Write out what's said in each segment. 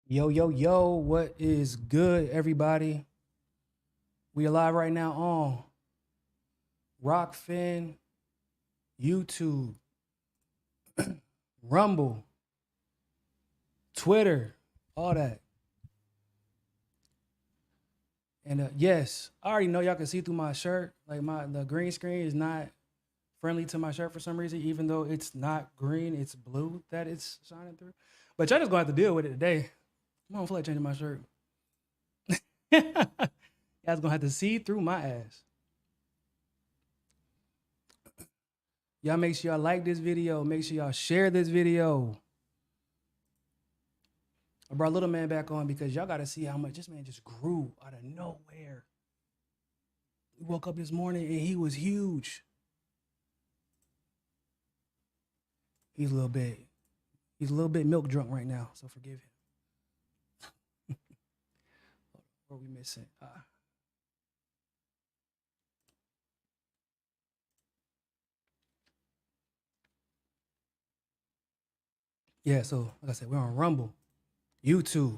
Yo, yo, yo, what is good, everybody? We alive right now on Rockfin, YouTube, Rumble, Twitter, all that. And yes, I already know y'all can see through my shirt. Like the green screen is not friendly to my shirt for some reason, even though it's not green, it's blue that it's shining through. But y'all just gonna have to deal with it today. I don't feel like changing my shirt. Y'all's gonna have to see through my ass. Y'all make sure y'all like this video. Make sure y'all share this video. I brought little man back on because y'all got to see how much this man just grew out of nowhere. We woke up this morning and he was huge. He's a little bit milk drunk right now, so forgive him. What are we missing? Yeah, so like I said, we're on Rumble, YouTube.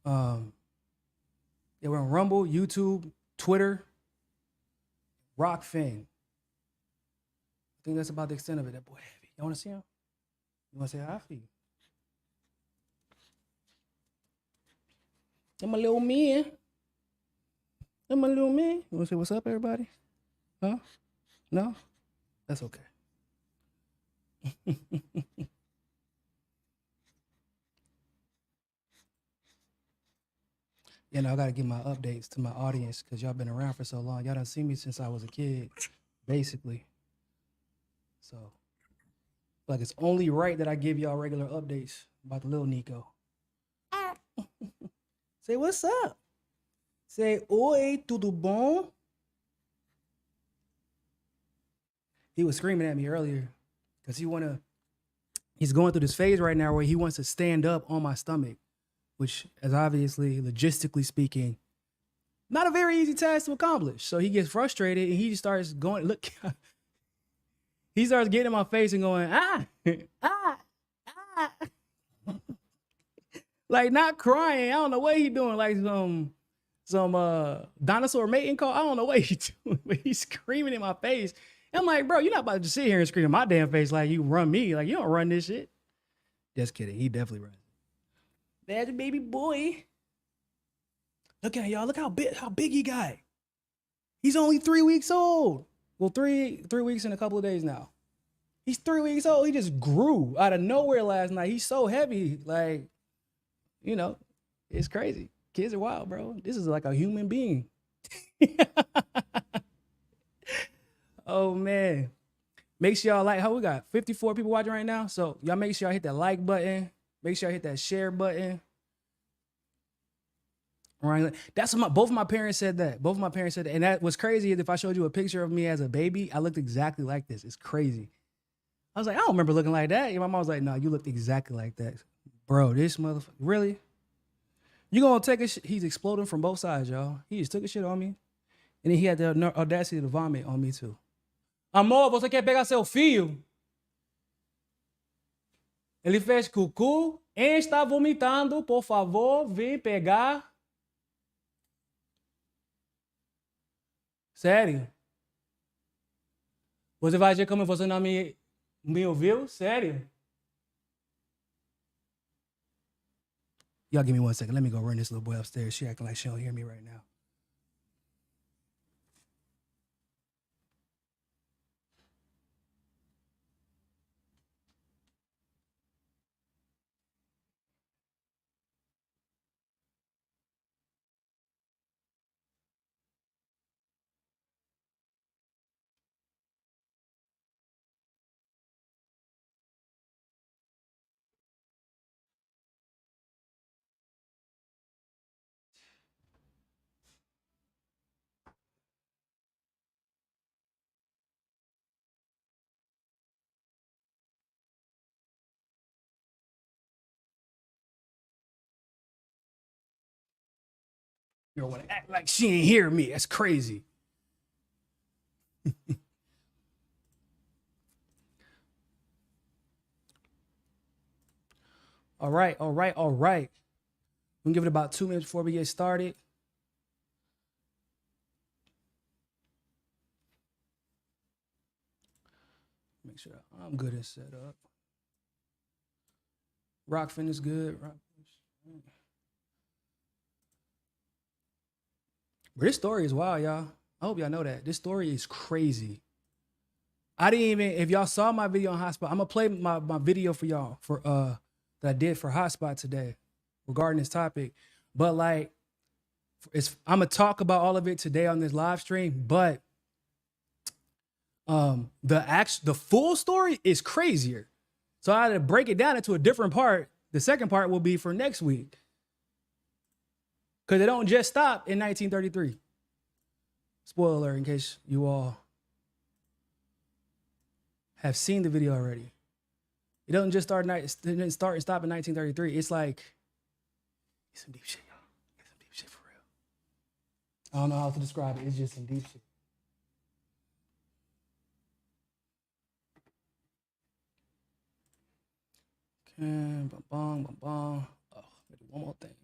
Yeah, we're on Rumble, YouTube, Twitter, Rockfin. I think that's about the extent of it. That boy heavy. You want to see him? You want to say hi for you? I'm a little man. I'm a little man. You want to say what's up, everybody? Huh? No? That's okay. You know, I got to give my updates to my audience because y'all been around for so long. Y'all done seen me since I was a kid, basically. So, like, it's only right that I give y'all regular updates about the little Niko. Say, what's up? Say, oi, tudo bom? He was screaming at me earlier because he's going through this phase right now where he wants to stand up on my stomach, which is obviously, logistically speaking, not a very easy task to accomplish. So he gets frustrated and he just starts going, look, he starts getting in my face and going, ah, ah, ah. Like not crying. I don't know what he doing. Like some dinosaur mating call. I don't know what he's doing, but he's screaming in my face. And I'm like, bro, you're not about to just sit here and scream in my damn face like you run me. Like you don't run this shit. Just kidding. He definitely runs. That's a baby boy. Look at y'all. Look how big he got. He's only 3 weeks old. Well, three weeks and a couple of days now. He's 3 weeks old. He just grew out of nowhere last night. He's so heavy. Like, you know, it's crazy. Kids are wild, bro. This is like a human being. Oh, man. Make sure y'all like, how we got 54 people watching right now. So y'all make sure y'all hit that like button. Make sure y'all hit that share button. Right. That's what both of my parents said that. Both of my parents said that. And that was crazy. If I showed you a picture of me as a baby, I looked exactly like this. It's crazy. I was like, I don't remember looking like that. And my mom was like, no, you looked exactly like that. Bro, this motherfucker, really? You gonna take a shit? He's exploding from both sides, y'all. He just took a shit on me. And then he had the audacity to vomit on me too. Amor, você quer pegar seu filho? Ele fez cucu e está vomitando. Por favor, vem pegar. Sério? Você vai dizer como você não me ouviu? Sério? Y'all give me 1 second. Let me go run this little boy upstairs. She acting like she don't hear me right now. You want to act like she ain't hear me. That's crazy. All right. We'll give it about 2 minutes before we get started. Make sure I'm good and set up. Rockfin is good. But this story is wild, y'all. I hope y'all know that. This story is crazy. I didn't even, if y'all saw my video on Hotspot, I'm gonna play my video for y'all that I did for Hotspot today regarding this topic. But like, I'm gonna talk about all of it today on this live stream, but the full story is crazier. So I had to break it down into a different part. The second part will be for next week. Because it don't just stop in 1933. Spoiler alert in case you all have seen the video already. It doesn't just start and stop in 1933. It's like, it's some deep shit, y'all. It's some deep shit for real. I don't know how to describe it. It's just some deep shit. Okay, oh, maybe one more thing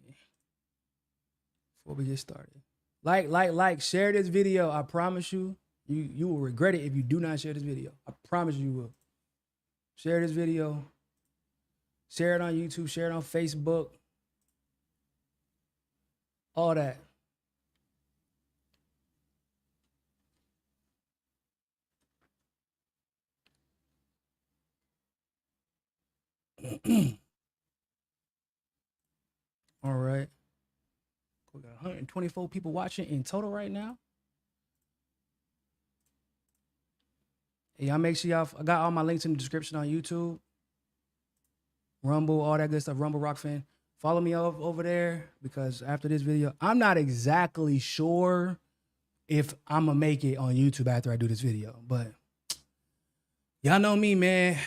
before we get started. Like, share this video. I promise you, you will regret it if you do not share this video. I promise you will. Share this video. Share it on YouTube. Share it on Facebook. All that. All right. We got 124 people watching in total right now. Hey, y'all make sure y'all, I got all my links in the description on YouTube, Rumble, all that good stuff, Rumble Rockfin. Follow me over there because after this video, I'm not exactly sure if I'm going to make it on YouTube after I do this video, but y'all know me, man.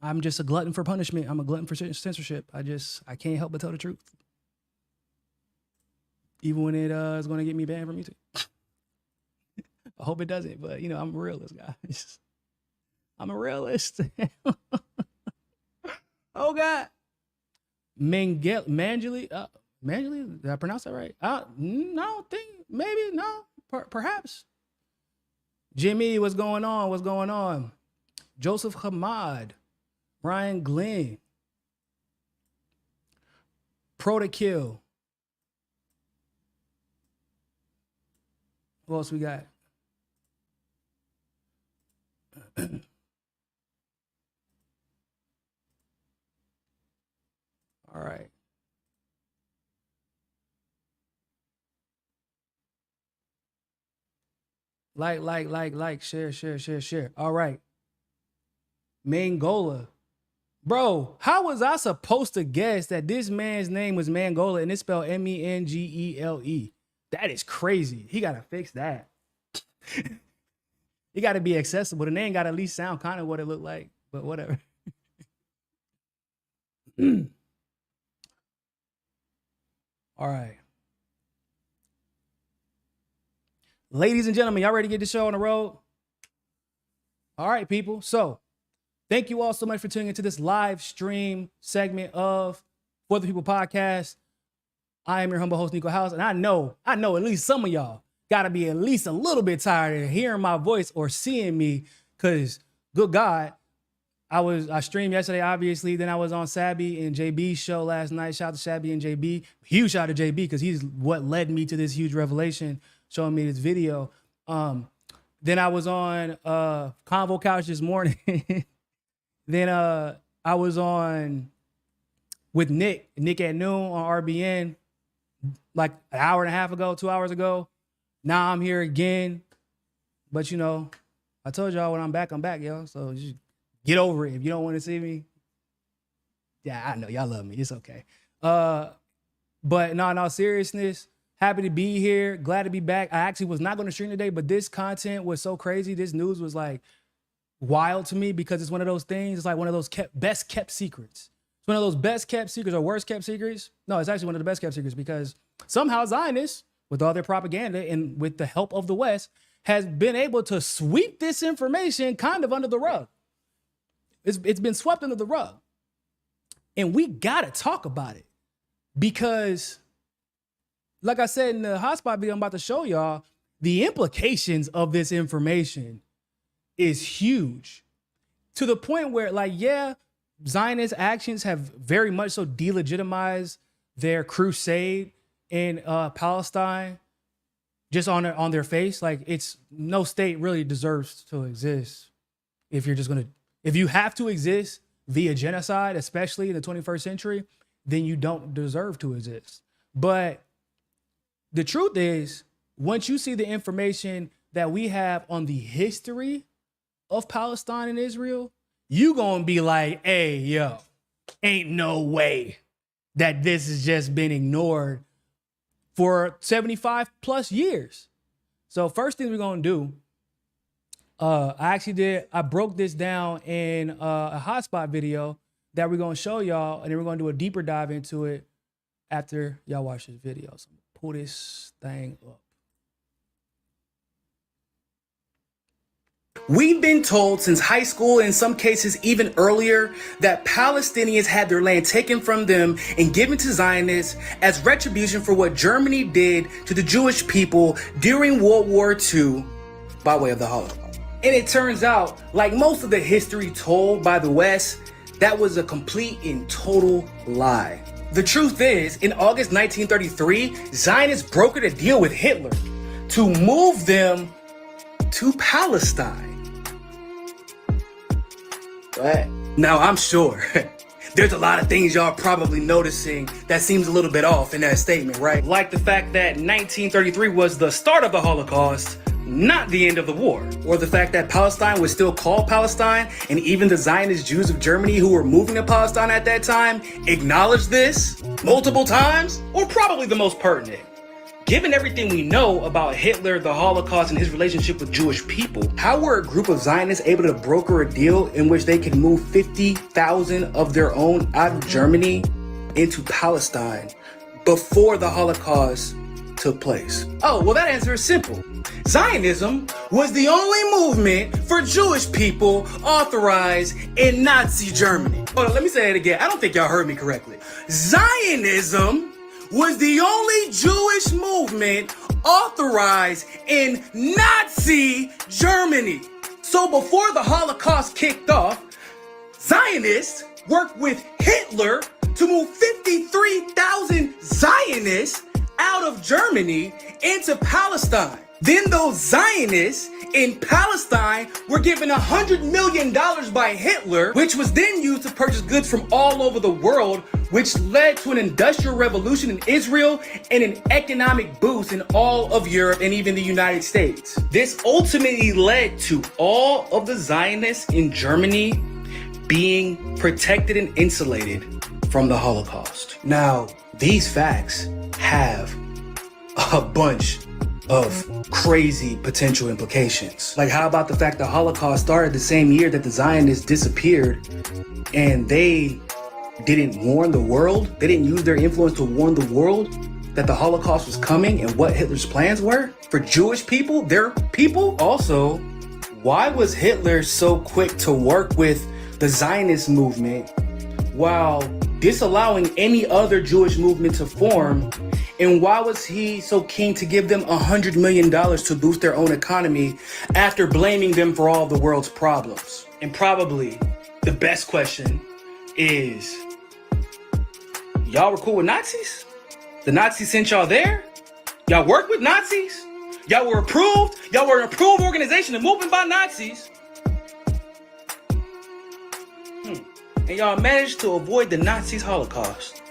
I'm just a glutton for punishment. I'm a glutton for censorship. I can't help but tell the truth. Even when it is going to get me banned from YouTube. I hope it doesn't, but you know, I'm a realist, guys. I'm a realist. Oh God. Mangeli, did I pronounce that right? No, maybe, no, perhaps. Jimmy, what's going on? What's going on? Joseph Hamad, Ryan Glenn, Pro to Kill. Who else we got? All right. Like, share. All right. Mangola. Bro, how was I supposed to guess that this man's name was Mangola and it's spelled Mengele? That is crazy. He got to fix that. He got to be accessible. The name got to at least sound kind of what it looked like, but whatever. All right. Ladies and gentlemen, y'all ready to get the show on the road? All right, people. So thank you all so much for tuning into this live stream segment of For the People podcast. I am your humble host, Niko House, and I know at least some of y'all got to be at least a little bit tired of hearing my voice or seeing me because, good God, I streamed yesterday, obviously. Then I was on Sabby and JB's show last night. Shout out to Sabby and JB. Huge shout out to JB because he's what led me to this huge revelation, showing me this video. Then I was on Convo Couch this morning. Then I was on with Nick at noon on RBN like an hour and a half ago, 2 hours ago. Now I'm here again. But you know, I told y'all when I'm back, yo. So just get over it. If you don't want to see me, yeah, I know y'all love me. It's okay. But no, seriousness. Happy to be here. Glad to be back. I actually was not going to stream today, but this content was so crazy. This news was like wild to me because it's one of those things. It's like one of those best kept secrets. It's one of those best kept secrets or worst kept secrets. No, it's actually one of the best kept secrets because somehow Zionists, with all their propaganda and with the help of the West, has been able to sweep this information kind of under the rug. It's been swept under the rug. And we gotta talk about it because, like I said in the hotspot video I'm about to show y'all, the implications of this information is huge to the point where, like, yeah, Zionist actions have very much so delegitimized their crusade in Palestine just on their face. Like, it's no state really deserves to exist if you have to exist via genocide, especially in the 21st century, then you don't deserve to exist. But the truth is, once you see the information that we have on the history of Palestine and Israel, you gonna be like, hey, yo, ain't no way that this has just been ignored for 75 plus years. So first thing we're gonna do, I broke this down in a hotspot video that we're gonna show y'all, and then we're gonna do a deeper dive into it after y'all watch this video. So I'm gonna pull this thing up. We've been told since high school, in some cases even earlier, that Palestinians had their land taken from them and given to Zionists as retribution for what Germany did to the Jewish people during World War II by way of the Holocaust. And it turns out, like most of the history told by the West, that was a complete and total lie. The truth is, in August 1933, Zionists brokered a deal with Hitler to move them to Palestine. Right. Now, I'm sure there's a lot of things y'all probably noticing that seems a little bit off in that statement, right? Like the fact that 1933 was the start of the Holocaust, not the end of the war. Or the fact that Palestine was still called Palestine, and even the Zionist Jews of Germany who were moving to Palestine at that time acknowledged this multiple times. Or probably the most pertinent, given everything we know about Hitler, the Holocaust, and his relationship with Jewish people, how were a group of Zionists able to broker a deal in which they could move 50,000 of their own out of Germany into Palestine before the Holocaust took place? Oh, well, that answer is simple. Zionism was the only movement for Jewish people authorized in Nazi Germany. Hold on, let me say it again. I don't think y'all heard me correctly. Zionism was the only Jewish movement authorized in Nazi Germany. So before the Holocaust kicked off, Zionists worked with Hitler to move 53,000 Zionists out of Germany into Palestine. Then those Zionists in Palestine were given $100 million by Hitler, which was then used to purchase goods from all over the world, which led to an industrial revolution in Israel and an economic boost in all of Europe and even the United States. This ultimately led to all of the Zionists in Germany being protected and insulated from the Holocaust. Now, these facts have a bunch of crazy potential implications. Like, how about the fact the Holocaust started the same year that the Zionists disappeared, and they didn't warn the world? They didn't use their influence to warn the world that the Holocaust was coming and what Hitler's plans were for Jewish people, their people? Also, why was Hitler so quick to work with the Zionist movement while disallowing any other Jewish movement to form? And why was he so keen to give them $100 million to boost their own economy after blaming them for all the world's problems? And probably the best question is, y'all were cool with Nazis? The Nazis sent y'all there? Y'all worked with Nazis? Y'all were approved? Y'all were an approved organization and movement by Nazis? And y'all managed to avoid the Nazis' Holocaust.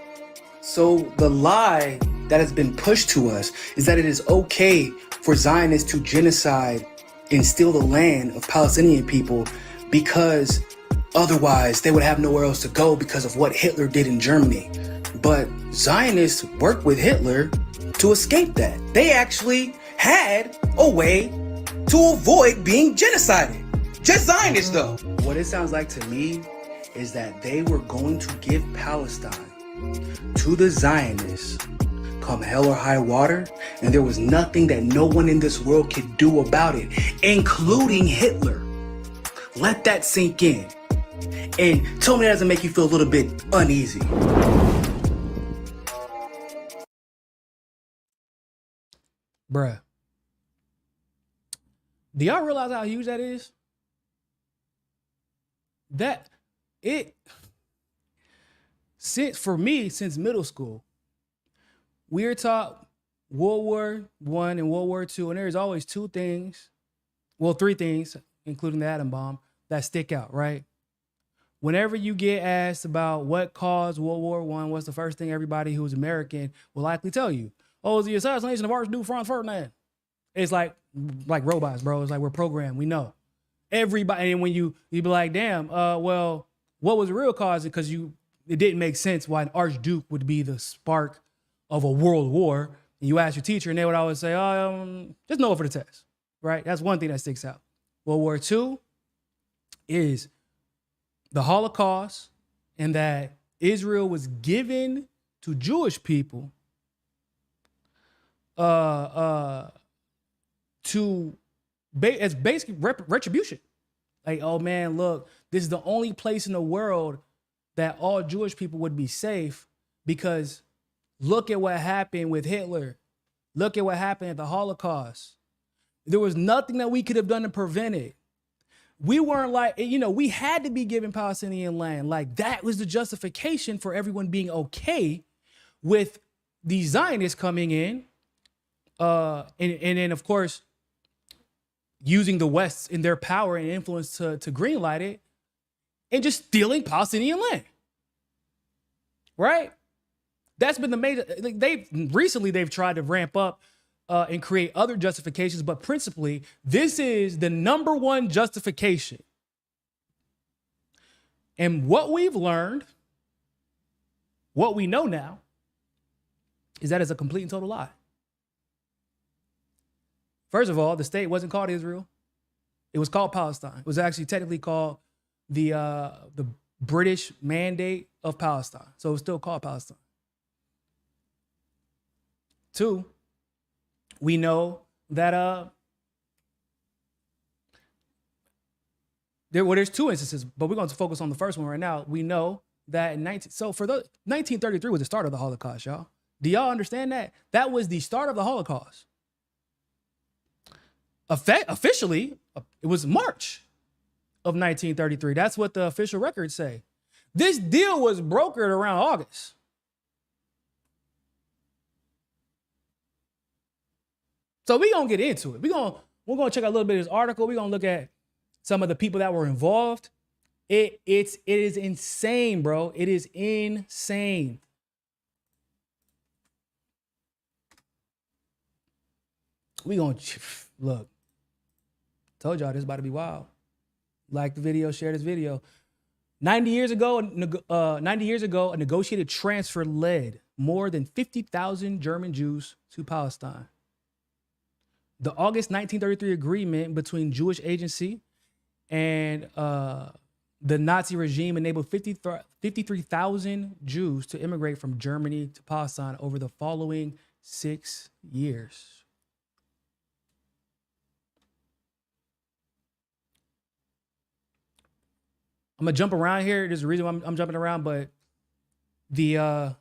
So the lie that has been pushed to us is that it is okay for Zionists to genocide and steal the land of Palestinian people because otherwise they would have nowhere else to go because of what Hitler did in Germany. But Zionists worked with Hitler to escape that. They actually had a way to avoid being genocided. Just Zionists, though. What it sounds like to me is that they were going to give Palestine to the Zionists come hell or high water, and there was nothing that no one in this world could do about it, including Hitler. Let that sink in. And tell me that doesn't make you feel a little bit uneasy. Bruh. Do y'all realize how huge that is? Since middle school, we were taught World War I and World War II, and there's always three things, including the atom bomb, that stick out, right? Whenever you get asked about what caused World War I, what's the first thing everybody who's American will likely tell you? Oh, it's the assassination of Archduke Franz Ferdinand. It's like robots, bro. It's like we're programmed. We know. Everybody, and when you be like, damn, well, what was the real cause? Because it didn't make sense why an Archduke would be the spark of a world war. And you ask your teacher, and they would always say, just know it for the test, right? That's one thing that sticks out. World War II is the Holocaust, and that Israel was given to Jewish people as basically retribution. Like, oh man, look, this is the only place in the world that all Jewish people would be safe, because look at what happened with Hitler. Look at what happened at the Holocaust. There was nothing that we could have done to prevent it. We weren't like, we had to be given Palestinian land. Like, that was the justification for everyone being okay with the Zionists coming in. And then, of course, using the West in their power and influence to greenlight it, and just stealing Palestinian land. Right? That's been the major. They've tried to ramp up and create other justifications, but principally, this is the number one justification. And what we've learned, what we know now, is that it's a complete and total lie. First of all, the state wasn't called Israel. It was called Palestine. It was actually technically called the British Mandate of Palestine. So it was still called Palestine. 2, we know that there's 2 instances, but we're going to focus on the first one right now. We know that 1933 was the start of the Holocaust, y'all. Do y'all understand that? That was the start of the Holocaust. Officially, it was March of 1933. That's what the official records say. This deal was brokered around August. So we're going to get into it. We're going to check out a little bit of this article. We're going to look at some of the people that were involved. It is insane, bro. It is insane. We going to look. Told y'all this is about to be wild. Like the video, share this video. 90 years ago, a negotiated transfer led more than 50,000 German Jews to Palestine. The August 1933 agreement between Jewish agency and the Nazi regime enabled 53,000 Jews to immigrate from Germany to Palestine over the following 6 years. I'm gonna jump around here. There's a reason why I'm jumping around, but I'm gonna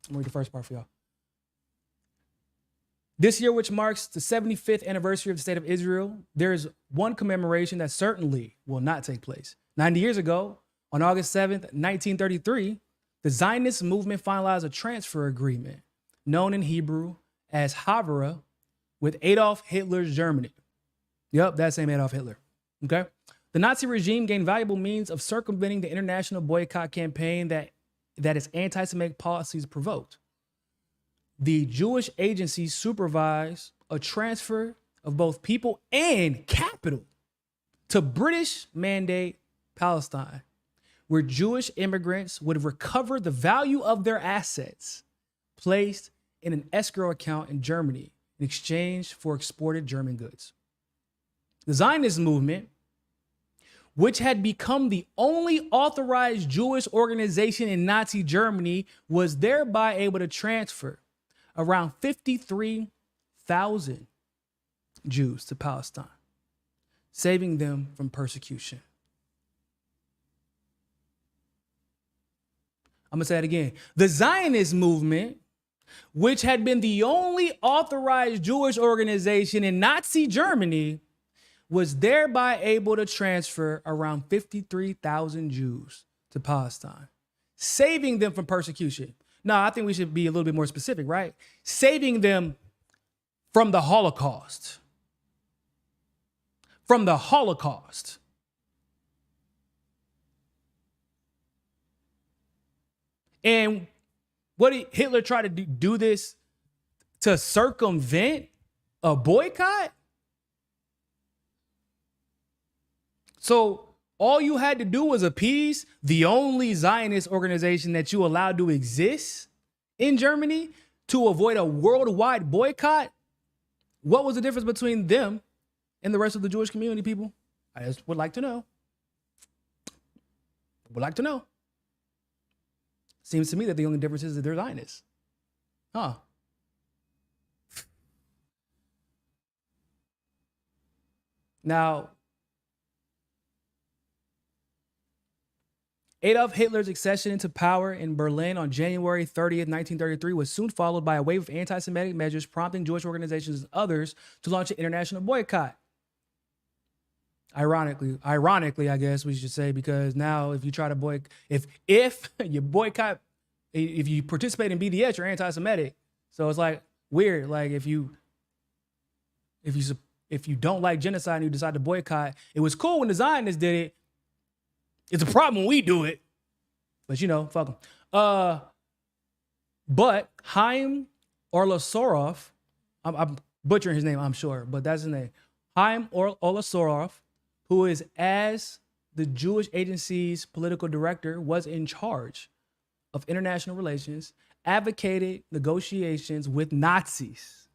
read the first part for y'all. This year, which marks the 75th anniversary of the State of Israel, there is one commemoration that certainly will not take place. 90 years ago, on August 7th, 1933, the Zionist movement finalized a transfer agreement, known in Hebrew as Haavara, with Adolf Hitler's Germany. Yep, that same Adolf Hitler. Okay. The Nazi regime gained valuable means of circumventing the international boycott campaign that its anti-Semitic policies provoked. The Jewish agency supervised a transfer of both people and capital to British Mandate Palestine, where Jewish immigrants would recover the value of their assets placed in an escrow account in Germany in exchange for exported German goods. The Zionist movement, which had become the only authorized Jewish organization in Nazi Germany, was thereby able to transfer around 53,000 Jews to Palestine, saving them from persecution. I'm gonna say it again. The Zionist movement, which had been the only authorized Jewish organization in Nazi Germany, was thereby able to transfer around 53,000 Jews to Palestine, saving them from persecution. Now, I think we should be a little bit more specific, right? Saving them from the Holocaust. From the Holocaust. And what did Hitler try to do this to circumvent a boycott? So all you had to do was appease the only Zionist organization that you allowed to exist in Germany to avoid a worldwide boycott. What was the difference between them and the rest of the Jewish community, people? I just would like to know. Would like to know. Seems to me that the only difference is that they're Zionists. Huh. Now, Adolf Hitler's accession into power in Berlin on January 30th, 1933 was soon followed by a wave of anti-Semitic measures prompting Jewish organizations and others to launch an international boycott. Ironically, I guess we should say, because now if you try to boycott, if you boycott, if you participate in BDS, you're anti-Semitic. So it's like weird. Like if you don't like genocide and you decide to boycott, it was cool when the Zionists did it. It's a problem when we do it, but you know, fuck them. But Haim Arlosoroff, I'm butchering his name, I'm sure, but that's his name. Haim Arlosoroff, who is, as the Jewish Agency's political director, was in charge of international relations, advocated negotiations with Nazis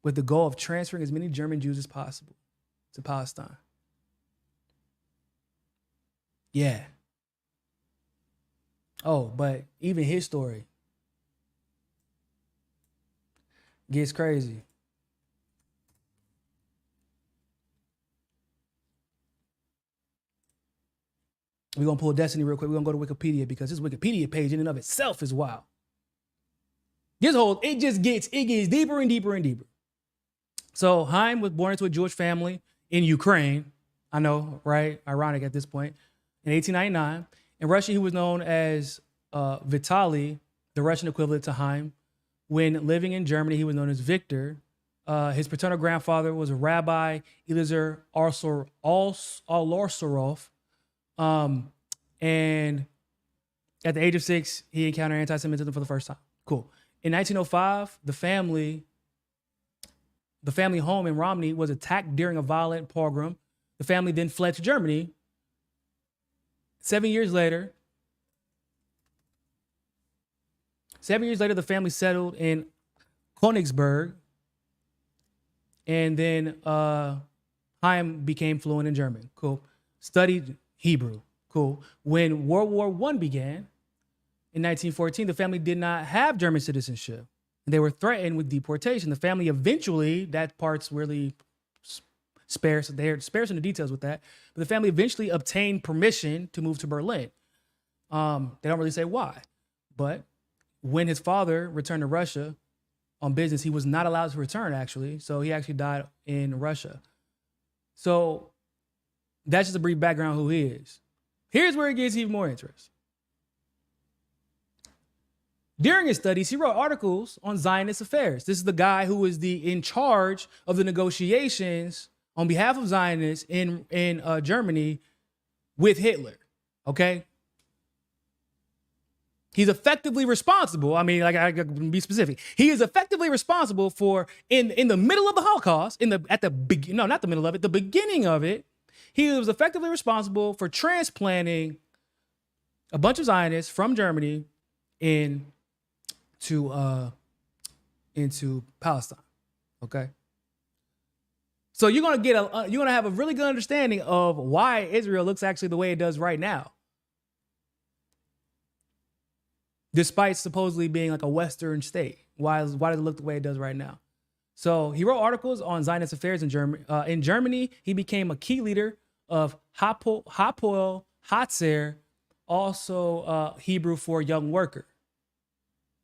with the goal of transferring as many German Jews as possible to Palestine. Yeah. Oh, but even his story gets crazy. We're going to pull Destiny real quick. We're going to go to Wikipedia because this Wikipedia page in and of itself is wild. It gets deeper and deeper and deeper. So Haim was born into a Jewish family in Ukraine. I know, right? Ironic at this point. In 1899. In Russia, he was known as Vitaly, the Russian equivalent to Haim. When living in Germany, he was known as Victor. His paternal grandfather was a Rabbi Eliezer Arlosoroff. And at the age of 6, he encountered anti-Semitism for the first time. Cool. In 1905, the family home in Romney was attacked during a violent pogrom. The family then fled to Germany. 7 years later, the family settled in Königsberg, and then Haim became fluent in German. Cool. Studied Hebrew. Cool. When World War I began in 1914, the family did not have German citizenship, and they were threatened with deportation. The family eventually, that part's really sparse. They're sparse in the details with that. But the family eventually obtained permission to move to Berlin. They don't really say why. But when his father returned to Russia on business, he was not allowed to return, actually. So he actually died in Russia. So that's just a brief background on who he is. Here's where it gets even more interesting. During his studies, he wrote articles on Zionist affairs. This is the guy who was in charge of the negotiations on behalf of Zionists in Germany with Hitler, okay? He's effectively responsible. I mean, like, I can be specific. He is effectively responsible for, in the middle of the Holocaust, the beginning of it, he was effectively responsible for transplanting a bunch of Zionists from Germany into Palestine, okay? So you're gonna have a really good understanding of why Israel looks actually the way it does right now, despite supposedly being like a Western state. Why does it look the way it does right now? So he wrote articles on Zionist affairs in Germany. In Germany, he became a key leader of Hapoel Hatzer also Hebrew for young worker.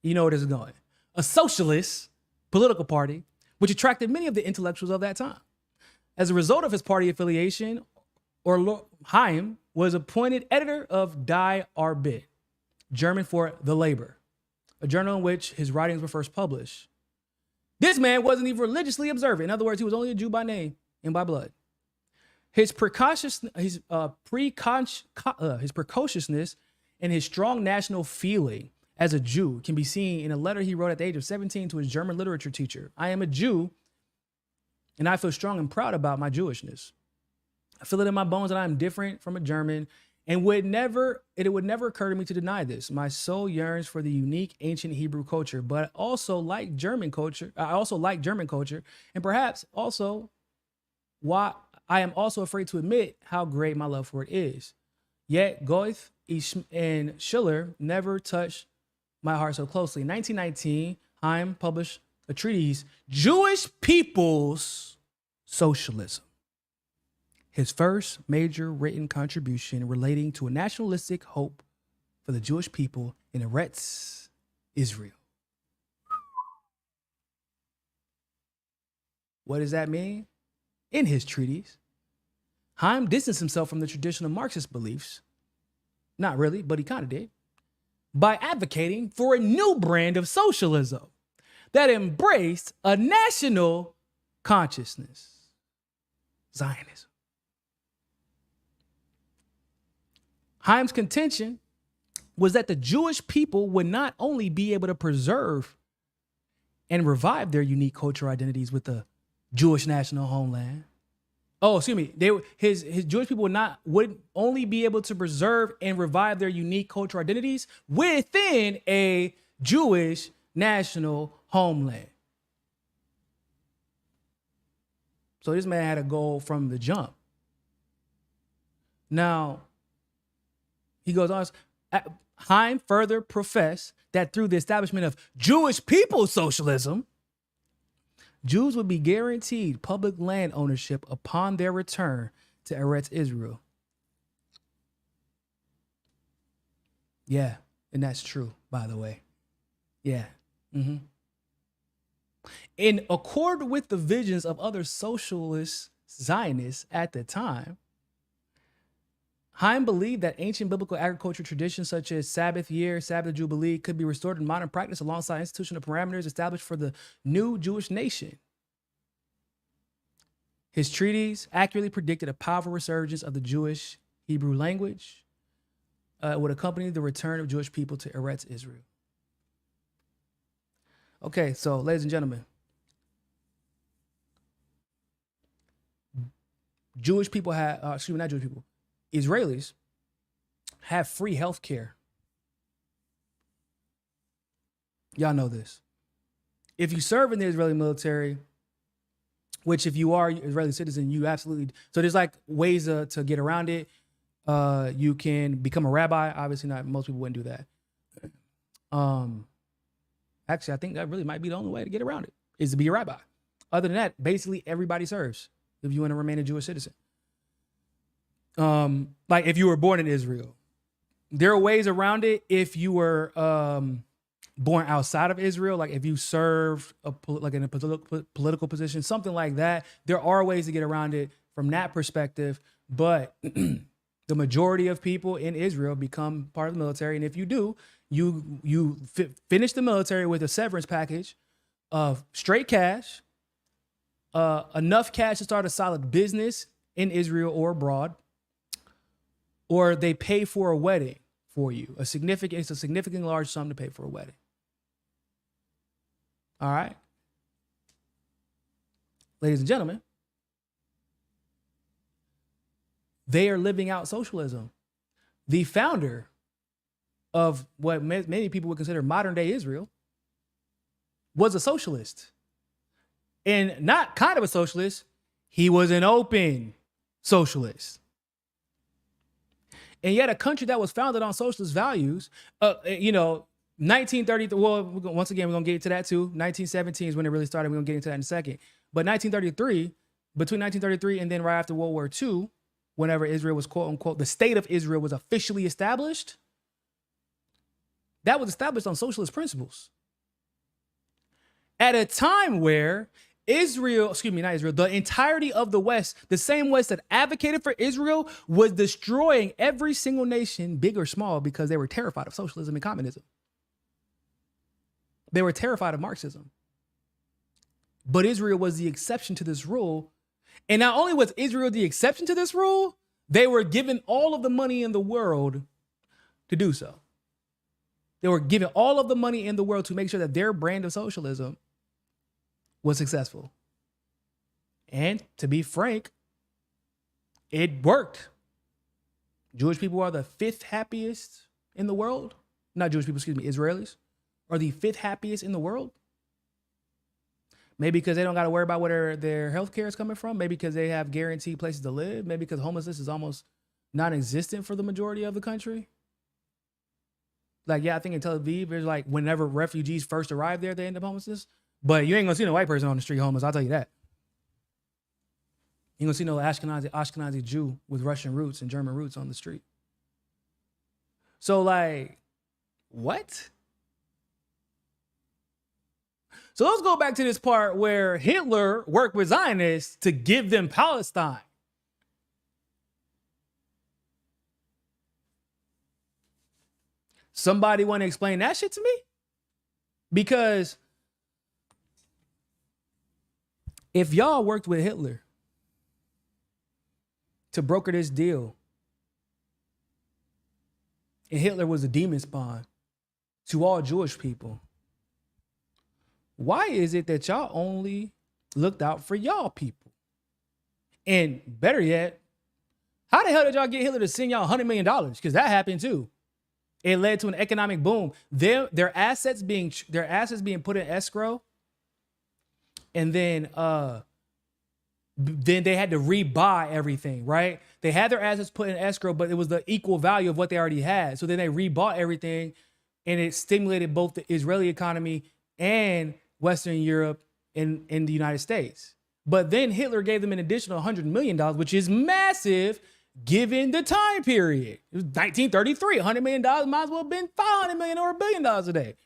You know where this is going. A socialist political party, which attracted many of the intellectuals of that time. As a result of his party affiliation, Haim was appointed editor of Die Arbeit, German for The Labor, a journal in which his writings were first published. This man wasn't even religiously observant. In other words, he was only a Jew by name and by blood. His precociousness and his strong national feeling as a Jew can be seen in a letter he wrote at the age of 17 to his German literature teacher. I am a Jew, and I feel strong and proud about my Jewishness. I feel it in my bones that I am different from a German, and it would never occur to me to deny this. My soul yearns for the unique ancient Hebrew culture, but I also like German culture, and perhaps also why I am also afraid to admit how great my love for it is. Yet Goethe and Schiller never touched my heart so closely. In 1919, Haim published a treatise, Jewish People's Socialism, his first major written contribution relating to a nationalistic hope for the Jewish people in Eretz Israel. What does that mean? In his treatise, Haim distanced himself from the traditional Marxist beliefs, not really, but he kind of did, by advocating for a new brand of socialism that embraced a national consciousness, Zionism. Haim's contention was that the Jewish people would not only be able to preserve and revive their unique cultural identities with the Jewish national homeland. Oh, excuse me. His Jewish people would only be able to preserve and revive their unique cultural identities within a Jewish national homeland. So this man had a goal from the jump. Now, he goes on. Haim further professed that through the establishment of Jewish People's Socialism, Jews would be guaranteed public land ownership upon their return to Eretz Israel. Yeah, and that's true, by the way. Yeah. In accord with the visions of other socialist Zionists at the time, Haim believed that ancient biblical agriculture traditions such as Sabbath year, Sabbath Jubilee could be restored in modern practice alongside institutional parameters established for the new Jewish nation. His treatise accurately predicted a powerful resurgence of the Jewish Hebrew language would accompany the return of Jewish people to Eretz Israel. Okay, so ladies and gentlemen, Jewish people Israelis have free health care. Y'all know this. If you serve in the Israeli military, which if you are an Israeli citizen, you absolutely, so there's like ways to get around it. You can become a rabbi. Obviously not, most people wouldn't do that. Actually, I think that really might be the only way to get around it, is to be a rabbi. Other than that, basically everybody serves if you want to remain a Jewish citizen. Like if you were born in Israel, there are ways around it. If you were born outside of Israel, like if you served in a political position, something like that, there are ways to get around it from that perspective. But the majority of people in Israel become part of the military, and if you do, you finish the military with a severance package of straight cash, enough cash to start a solid business in Israel or abroad, or they pay for a wedding for you. It's a significant large sum to pay for a wedding. All right. Ladies and gentlemen, they are living out socialism. The founder of what many people would consider modern day Israel was a socialist. And not kind of a socialist, he was an open socialist. And yet a country that was founded on socialist values, 1933, well, once again, we're going to get into that too. 1917 is when it really started. We're going to get into that in a second. But between 1933 and then right after World War II, whenever Israel was, quote unquote, the state of Israel was officially established, that was established on socialist principles. At a time where the entirety of the West, the same West that advocated for Israel, was destroying every single nation, big or small, because they were terrified of socialism and communism. They were terrified of Marxism. But Israel was the exception to this rule. And not only was Israel the exception to this rule, they were given all of the money in the world to do so. They were given all of the money in the world to make sure that their brand of socialism was successful. And to be frank, it worked. Jewish people are the 5th happiest in the world. Not Jewish people, excuse me, Israelis are the 5th happiest in the world. Maybe because they don't got to worry about where their health care is coming from. Maybe because they have guaranteed places to live. Maybe because homelessness is almost non-existent for the majority of the country. Like, yeah, I think in Tel Aviv, there's like whenever refugees first arrive there, they end up homelessness. But you ain't gonna see no white person on the street homeless, I'll tell you that. You ain't gonna see no Ashkenazi Jew with Russian roots and German roots on the street. So like, what? So let's go back to this part where Hitler worked with Zionists to give them Palestine. Somebody want to explain that shit to me? Because if y'all worked with Hitler to broker this deal, and Hitler was a demon spawn to all Jewish people, why is it that y'all only looked out for y'all people? And better yet, how the hell did y'all get Hitler to send y'all $100 million? Because that happened too. It led to an economic boom. Their assets being put in escrow, and then they had to rebuy everything, right? They had their assets put in escrow, but it was the equal value of what they already had. So then they rebought everything, and it stimulated both the Israeli economy and Western Europe and the United States. But then Hitler gave them an additional $100 million, which is massive given the time period. It was 1933, $100 million might as well have been $500 million or $1 billion a day.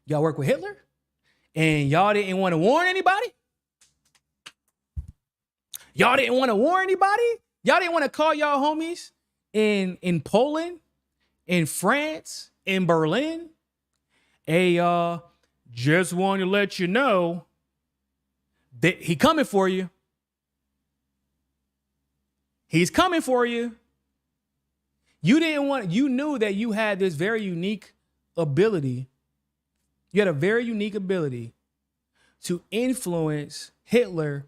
Y'all work with Hitler and y'all didn't want to warn anybody? Y'all didn't want to warn anybody? Y'all didn't want to call y'all homies in Poland, in France, in Berlin? Hey, y'all, just want to let you know that he coming for you. He's coming for you. You knew that you had this very unique ability. You had a very unique ability to influence Hitler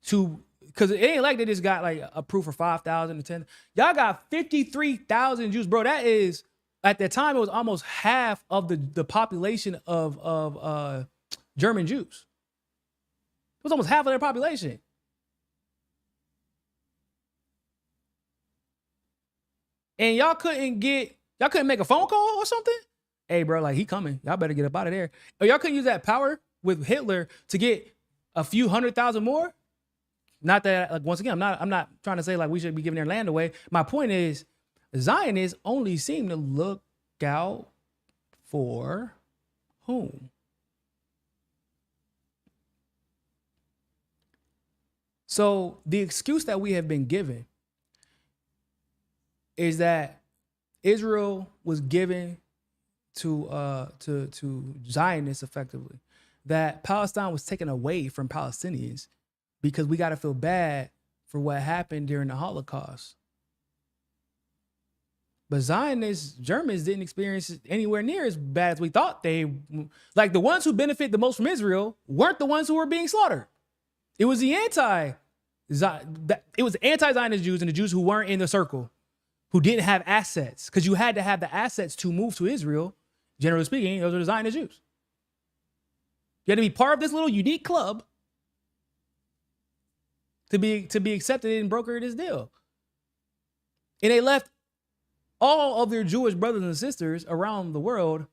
because it ain't like they just got like approved for 5,000 to 10. Y'all got 53,000 Jews, bro. That is, at that time, it was almost half of the population of German Jews. It was almost half of their population. And y'all couldn't make a phone call or something? Hey, bro, like, he coming. Y'all better get up out of there. Or y'all couldn't use that power with Hitler to get a few 100,000 more? Not that, like, once again, I'm not trying to say like we should be giving their land away. My point is, Zionists only seem to look out for whom? So the excuse that we have been given is that Israel was given to Zionists effectively, that Palestine was taken away from Palestinians because we got to feel bad for what happened during the Holocaust. But Zionists, Germans didn't experience it anywhere near as bad as we thought they, like the ones who benefit the most from Israel weren't the ones who were being slaughtered. It was the anti-Zionist Jews and the Jews who weren't in the circle, who didn't have assets, because you had to have the assets to move to Israel. Generally speaking, those are the Zionist Jews. You had to be part of this little unique club to be accepted and broker this deal. And they left all of their Jewish brothers and sisters around the world,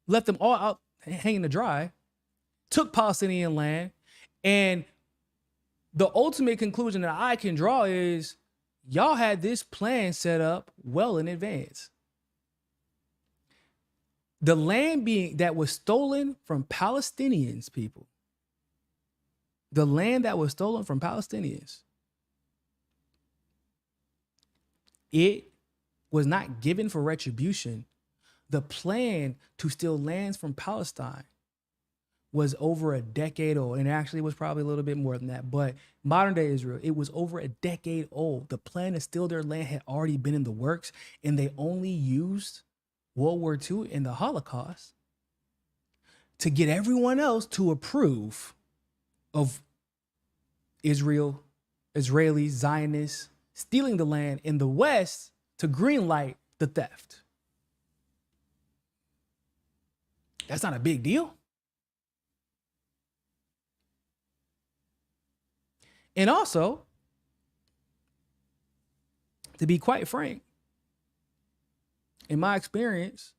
left them all out hanging to dry took Palestinian land, and the ultimate conclusion that I can draw is y'all had this plan set up well in advance. The land that was stolen from Palestinians, people. The land that was stolen from Palestinians. It was not given for retribution. The plan to steal lands from Palestine was over a decade old, and actually it was probably a little bit more than that, but modern day Israel, it was over a decade old. The plan to steal their land had already been in the works, and they only used World War II and the Holocaust to get everyone else to approve of Israelis, Zionists, stealing the land in the West to greenlight the theft. That's not a big deal. And also, to be quite frank, in my experience,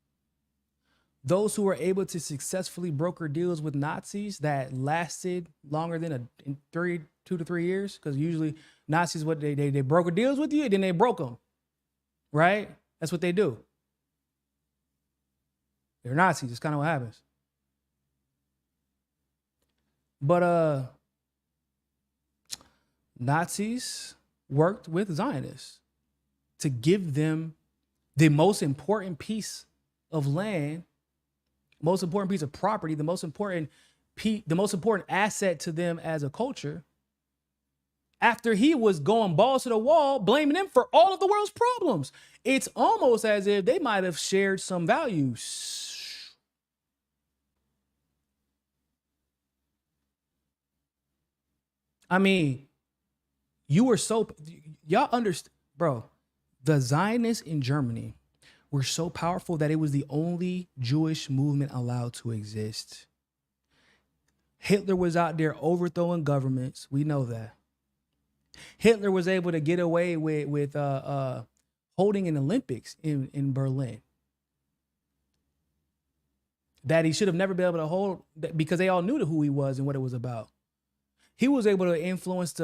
those who were able to successfully broker deals with Nazis that lasted longer than 2 to 3 years, because usually Nazis, what they broker deals with you, and then they broke them, right? That's what they do. They're Nazis. That's kind of what happens. But Nazis worked with Zionists to give them the most important piece of land, most important piece of property, the most important asset to them as a culture, after he was going balls to the wall, blaming them for all of the world's problems. It's almost as if they might have shared some values. I mean, y'all understand, bro, the Zionists in Germany were so powerful that it was the only Jewish movement allowed to exist. Hitler was out there overthrowing governments. We know that. Hitler was able to get away with holding an Olympics in Berlin that he should have never been able to hold, because they all knew who he was and what it was about. He was able to influence he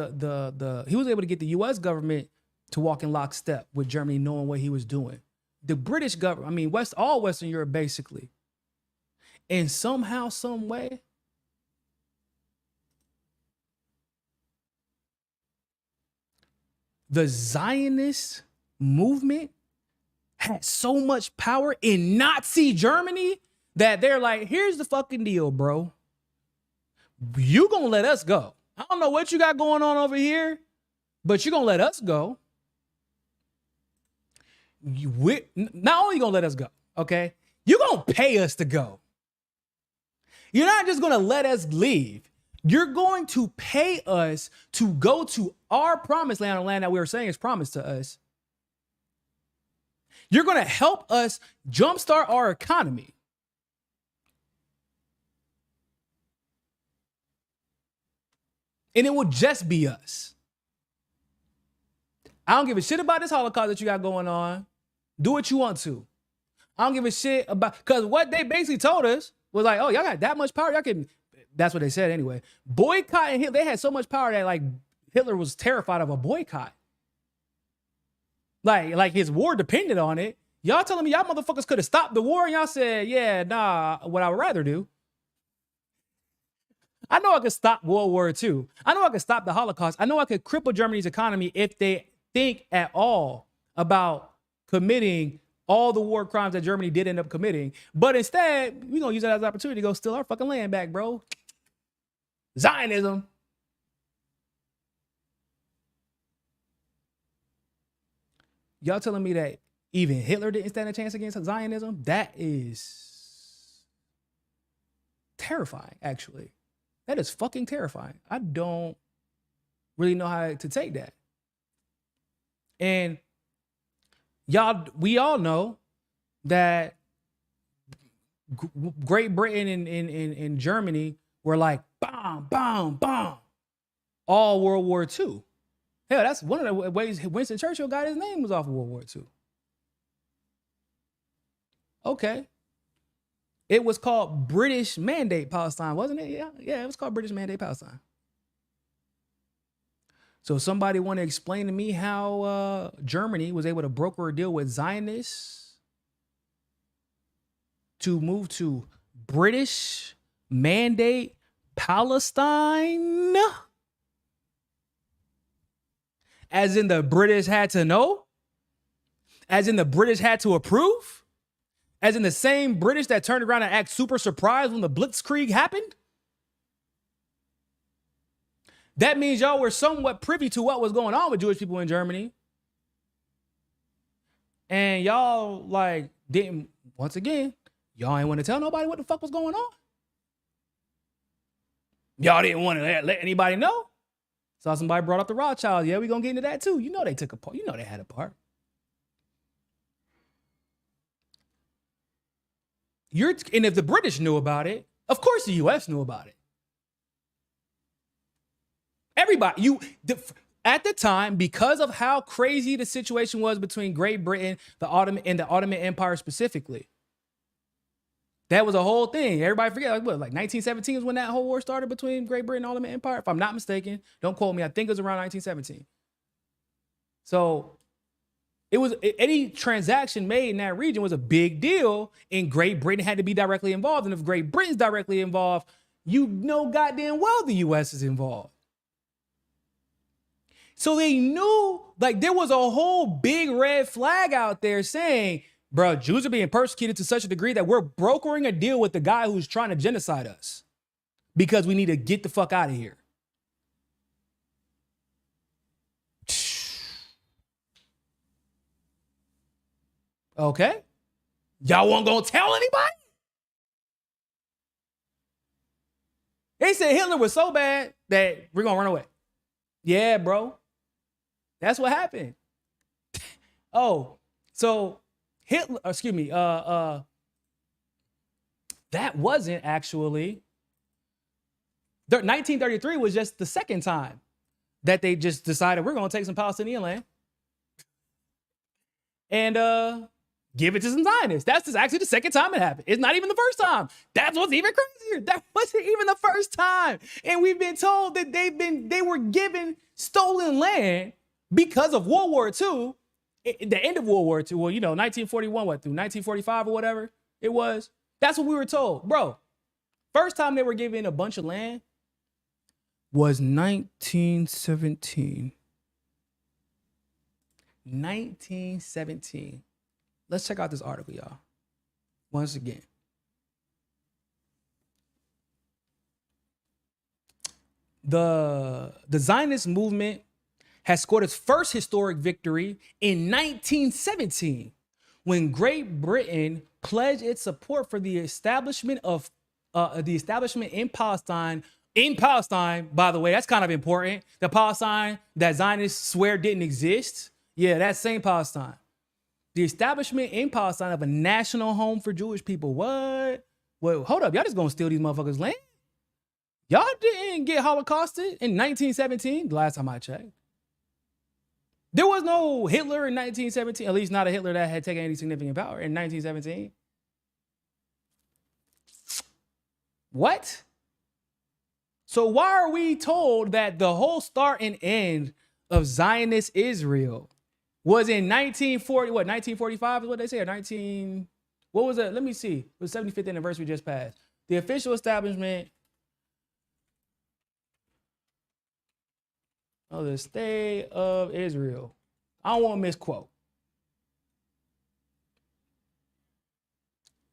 was able to get the U.S. government to walk in lockstep with Germany, knowing what he was doing. The British government, I mean, all Western Europe, basically. And somehow, some way, the Zionist movement had so much power in Nazi Germany that they're like, here's the fucking deal, bro. You gonna let us go. I don't know what you got going on over here, but you're gonna let us go. Not only gonna let us go, okay? You're gonna pay us to go. You're not just gonna let us leave. You're going to pay us to go to our promised land, a land that we were saying is promised to us. You're gonna help us jumpstart our economy. And it will just be us. I don't give a shit about this Holocaust that you got going on. Do what you want to. I don't give a shit about, because what they basically told us was like, oh, y'all got that much power. Y'all can, that's what they said anyway. Boycotting Hitler, they had so much power that like Hitler was terrified of a boycott. Like his war depended on it. Y'all telling me y'all motherfuckers could have stopped the war, and y'all said, yeah, nah, what I would rather do. I know I could stop World War II. I know I could stop the Holocaust. I know I could cripple Germany's economy if they think at all about committing all the war crimes that Germany did end up committing. But instead, we're going to use that as an opportunity to go steal our fucking land back, bro. Zionism. Y'all telling me that even Hitler didn't stand a chance against Zionism? That is terrifying, actually. That is fucking terrifying. I don't really know how to take that. And we all know that Great Britain and Germany were like, bomb, bomb, bomb, all World War II. Hell, that's one of the ways Winston Churchill got his name was off of World War II. Okay. It was called British Mandate Palestine, wasn't it? Yeah, it was called British Mandate Palestine. So somebody want to explain to me how Germany was able to broker a deal with Zionists to move to British Mandate Palestine? As in the British had to know? As in the British had to approve? As in the same British that turned around and act super surprised when the Blitzkrieg happened? That means y'all were somewhat privy to what was going on with Jewish people in Germany. And y'all like didn't, once again, y'all ain't want to tell nobody what the fuck was going on. Y'all didn't want to let anybody know. Saw somebody brought up the Rothschilds. Yeah, we gonna get into that too. You know they took a part. You know they had a part. And if the British knew about it, of course the U.S. knew about it. Everybody, at the time, because of how crazy the situation was between Great Britain, the Ottoman Empire specifically, that was a whole thing. Everybody forget, like 1917 is when that whole war started between Great Britain and the Ottoman Empire. If I'm not mistaken, don't quote me. I think it was around 1917. So it was, any transaction made in that region was a big deal, and Great Britain had to be directly involved. And if Great Britain's directly involved, you know goddamn well the U.S. is involved. So they knew, like, there was a whole big red flag out there saying, bro, Jews are being persecuted to such a degree that we're brokering a deal with the guy who's trying to genocide us because we need to get the fuck out of here. Okay. Y'all weren't gonna tell anybody? They said Hitler was so bad that we're gonna run away. Yeah, bro. That's what happened. Oh, so Hitler, that wasn't actually, 1933 was just the second time that they just decided we're going to take some Palestinian land and give it to some Zionists. That's just actually the second time it happened. It's not even the first time. That's what's even crazier. That wasn't even the first time. And we've been told that they were given stolen land because of World War II, the end of World War II. Well, 1941, through 1945 or whatever it was. That's what we were told. Bro, first time they were given a bunch of land was 1917. 1917. Let's check out this article, y'all. Once again. The Zionist movement has scored its first historic victory in 1917 when Great Britain pledged its support for the establishment in Palestine. In Palestine, by the way, that's kind of important. The Palestine that Zionists swear didn't exist. Yeah, that same Palestine. The establishment in Palestine of a national home for Jewish people. What? Well, hold up. Y'all just gonna steal these motherfuckers' land? Y'all didn't get Holocausted in 1917, the last time I checked. There was no Hitler in 1917, at least not a Hitler that had taken any significant power in 1917. What? So why are we told that the whole start and end of Zionist Israel was in 1940, 1945 is what they say, or what was it? Let me see. It was 75th anniversary just passed. The official establishment of the state of Israel. I don't want to misquote.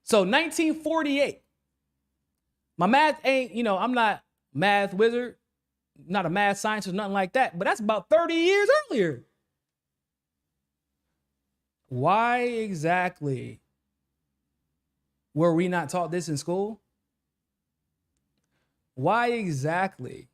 So 1948. My math ain't, I'm not math wizard, not a math scientist, nothing like that, but that's about 30 years earlier. Why exactly were we not taught this in school? Why exactly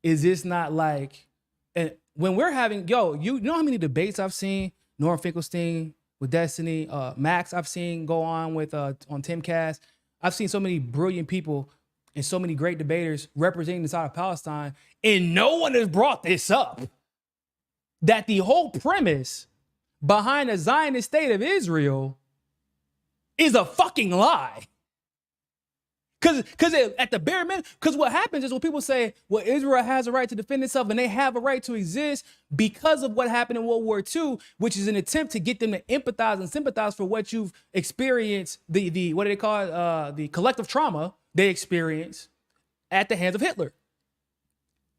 is this not like, and when we're having, you know how many debates I've seen, Norm Finkelstein with Destiny, Max I've seen go on with on Timcast. I've seen so many brilliant people and so many great debaters representing the side of Palestine, and no one has brought this up. That the whole premise behind the Zionist state of Israel is a fucking lie. Because at the bare minimum, because what happens is when people say, well, Israel has a right to defend itself and they have a right to exist because of what happened in World War II, which is an attempt to get them to empathize and sympathize for what you've experienced, the what do they call it? The collective trauma they experienced at the hands of Hitler.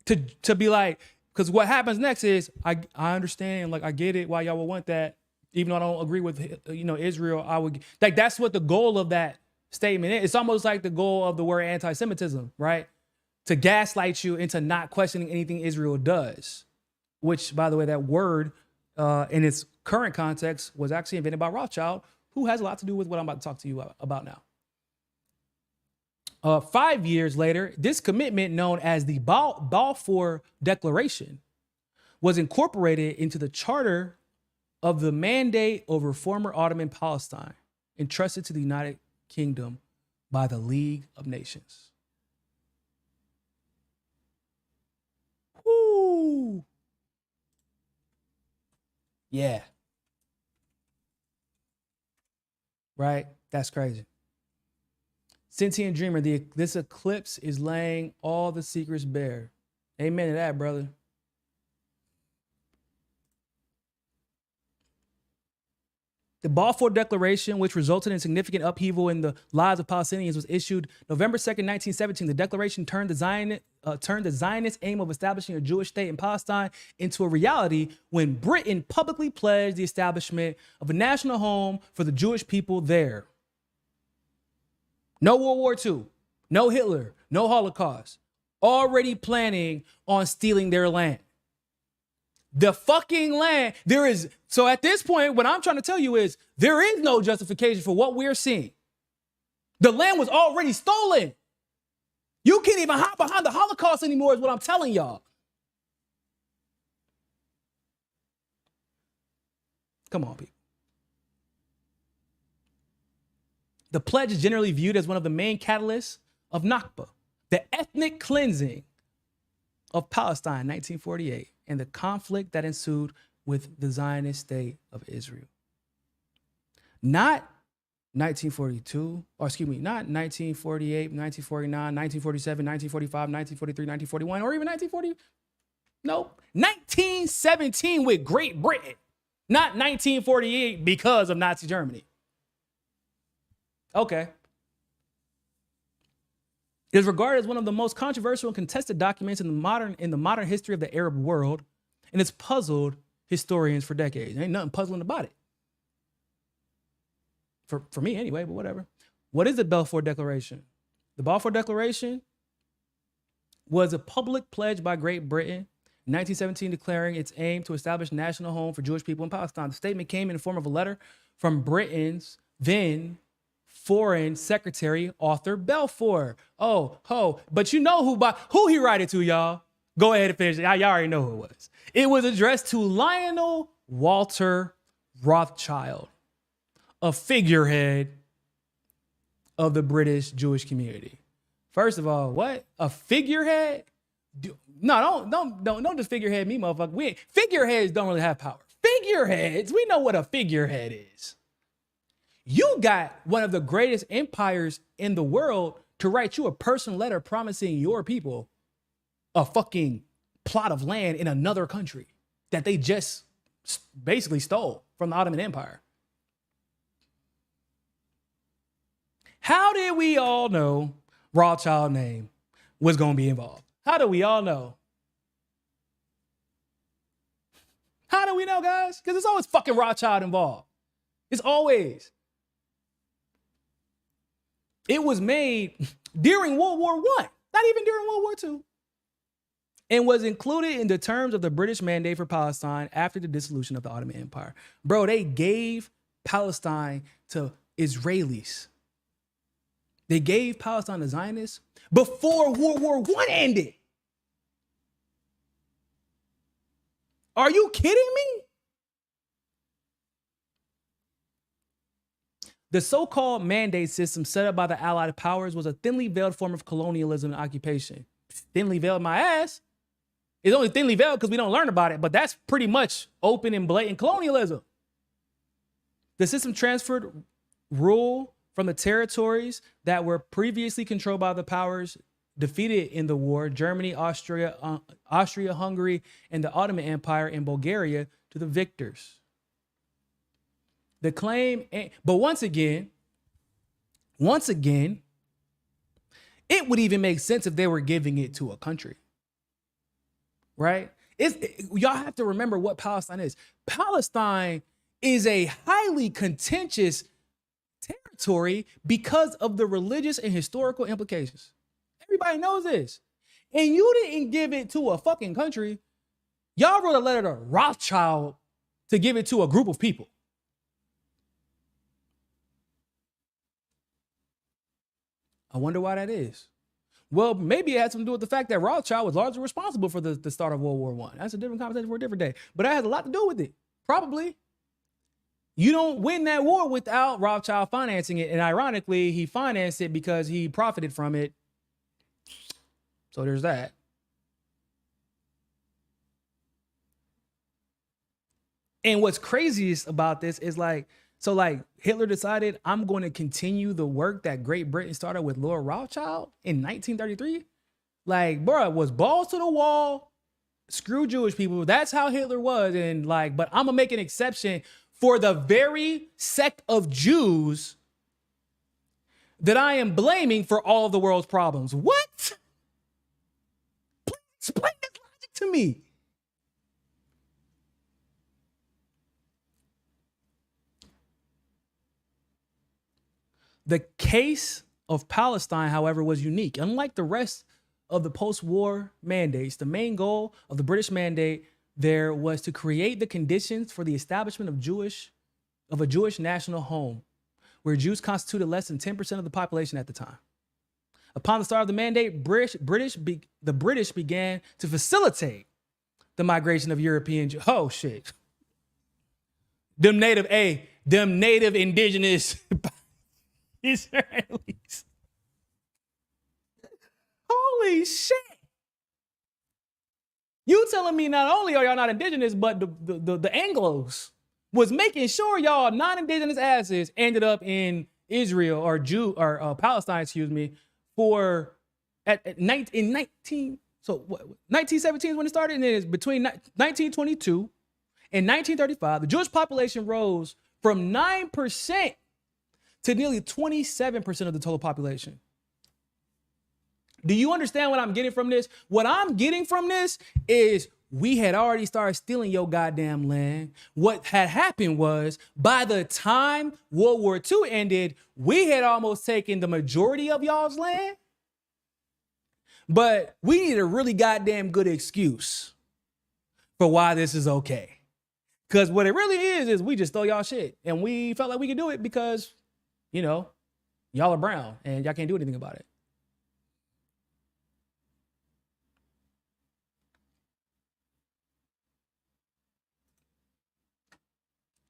To be like, because what happens next is, I understand, like, I get it why y'all would want that. Even though I don't agree with, Israel, I would, like, that's what the goal of that statement is. It's almost like the goal of the word anti-Semitism, right? To gaslight you into not questioning anything Israel does, which, by the way, that word in its current context was actually invented by Rothschild, who has a lot to do with what I'm about to talk to you about now. 5 years later, this commitment, known as the Balfour Declaration, was incorporated into the Charter of the Mandate over former Ottoman Palestine, entrusted to the United Kingdom by the League of Nations. Woo! Yeah. Right? That's crazy. Sentient Dreamer, this eclipse is laying all the secrets bare. Amen to that, brother. The Balfour Declaration, which resulted in significant upheaval in the lives of Palestinians, was issued November 2nd, 1917. The declaration turned the Zionist aim of establishing a Jewish state in Palestine into a reality when Britain publicly pledged the establishment of a national home for the Jewish people there. No World War II, no Hitler, no Holocaust. Already planning on stealing their land. The fucking land, so at this point, what I'm trying to tell you is there is no justification for what we're seeing. The land was already stolen. You can't even hide behind the Holocaust anymore is what I'm telling y'all. Come on, people. The pledge is generally viewed as one of the main catalysts of Nakba, the ethnic cleansing of Palestine in 1948, and the conflict that ensued with the Zionist state of Israel. Not 1942, or excuse me, not 1948, 1949, 1947, 1945, 1943, 1941, or even 1940. Nope. 1917 with Great Britain. Not 1948 because of Nazi Germany. Okay. It is regarded as one of the most controversial and contested documents in the modern history of the Arab world, and it's puzzled historians for decades. There ain't nothing puzzling about it. For me anyway, but whatever. What is the Balfour Declaration? The Balfour Declaration was a public pledge by Great Britain in 1917 declaring its aim to establish a national home for Jewish people in Palestine. The statement came in the form of a letter from Britain's then Foreign Secretary Arthur Balfour. Oh, ho. But you know who he wrote it to, y'all. Go ahead and finish it. Y'all already know who it was. It was addressed to Lionel Walter Rothschild, a figurehead of the British Jewish community. First of all, what? A figurehead? No, don't just figurehead me, motherfucker. Figureheads don't really have power. Figureheads, we know what a figurehead is. You got one of the greatest empires in the world to write you a personal letter promising your people a fucking plot of land in another country that they just basically stole from the Ottoman Empire. How did we all know Rothschild name was going to be involved? How do we all know? How do we know, guys? Because it's always fucking Rothschild involved. It's always. It was made during World War I, not even during World War II, and was included in the terms of the British mandate for Palestine after the dissolution of the Ottoman Empire. Bro, they gave Palestine to Israelis. They gave Palestine to Zionists before World War I ended. Are you kidding me? The so-called mandate system set up by the Allied powers was a thinly veiled form of colonialism and occupation. Thinly veiled my ass. It's only thinly veiled because we don't learn about it, but that's pretty much open and blatant colonialism. The system transferred rule from the territories that were previously controlled by the powers defeated in the war, Germany, Austria, Hungary, and the Ottoman Empire in Bulgaria, to the victors. The claim, but once again, it would even make sense if they were giving it to a country, right? Y'all have to remember what Palestine is. Palestine is a highly contentious territory because of the religious and historical implications. Everybody knows this. And you didn't give it to a fucking country. Y'all wrote a letter to Rothschild to give it to a group of people. I wonder why that is. Well, maybe it had something to do with the fact that Rothschild was largely responsible for the start of World War I. That's a different conversation for a different day. But that has a lot to do with it. Probably. You don't win that war without Rothschild financing it. And ironically, he financed it because he profited from it. So there's that. And what's craziest about this is Hitler decided, I'm going to continue the work that Great Britain started with Lord Rothschild in 1933. Like, bro, was balls to the wall, screw Jewish people. That's how Hitler was. And but I'm gonna make an exception for the very sect of Jews that I am blaming for all of the world's problems. What? Please explain this logic to me. The case of Palestine, however, was unique. Unlike the rest of the post-war mandates, the main goal of the British mandate there was to create the conditions for the establishment of a Jewish national home, where Jews constituted less than 10% of the population at the time. Upon the start of the mandate, the British began to facilitate the migration of European Jews. Oh shit! Them native indigenous Israelis. Holy shit. You telling me not only are y'all not indigenous, but the Anglos was making sure y'all non-indigenous asses ended up in Israel or Palestine, excuse me, in 1917 is when it started, and then it's between 1922 and 1935, the Jewish population rose from 9% to nearly 27% of the total population. Do you understand what I'm getting from this? What I'm getting from this is we had already started stealing your goddamn land. What had happened was by the time World War II ended, we had almost taken the majority of y'all's land. But we need a really goddamn good excuse for why this is okay. Because what it really is we just stole y'all shit. And we felt like we could do it because, y'all are brown and y'all can't do anything about it.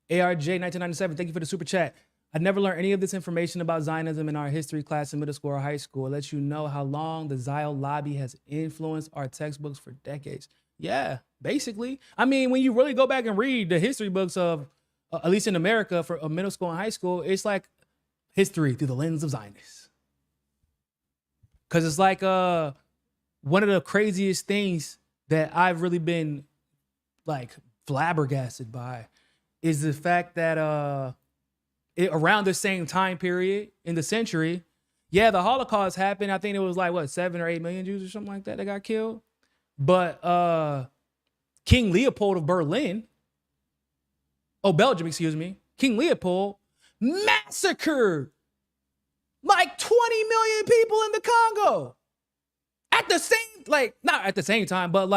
ARJ 1997, thank you for the super chat. I never learned any of this information about Zionism in our history class in middle school or high school. It lets you know how long the Zion lobby has influenced our textbooks for decades. Yeah, basically. I mean, when you really go back and read the history books of, at least in America, for middle school and high school, it's like history through the lens of Zionists. Because it's like one of the craziest things that I've really been flabbergasted by is the fact that around the same time period in the century, the Holocaust happened. I think it was 7 or 8 million Jews or something like that got killed. But King Leopold of Belgium, excuse me, King Leopold massacred 20 million people in the Congo at the same, not at the same time, but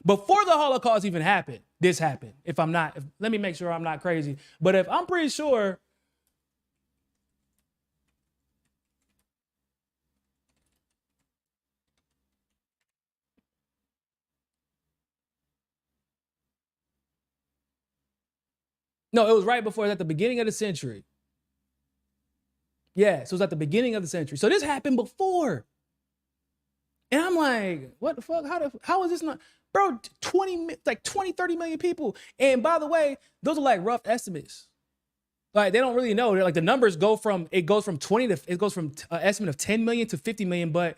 before the Holocaust even happened. This happened. Let me make sure I'm not crazy. But if I'm pretty sure. No, it was right before, at the beginning of the century. Yeah, so it was at the beginning of the century. So this happened before. And I'm like, what the fuck? How is this not? Bro, 20, 30 million people. And by the way, those are rough estimates. Like they don't really know. They're like the numbers go from 20 to it goes from an estimate of 10 million to 50 million. But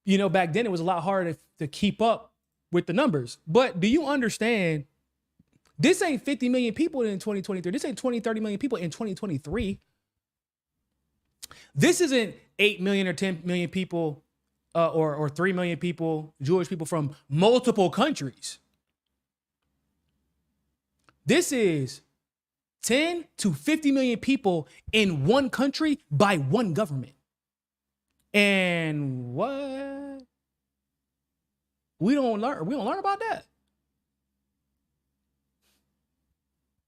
you know, back then it was a lot harder to keep up with the numbers. But do you understand? This ain't 50 million people in 2023. This ain't 20, 30 million people in 2023. This isn't 8 million or 10 million people or 3 million people, Jewish people from multiple countries. This is 10 to 50 million people in one country by one government. And what? We don't learn about that.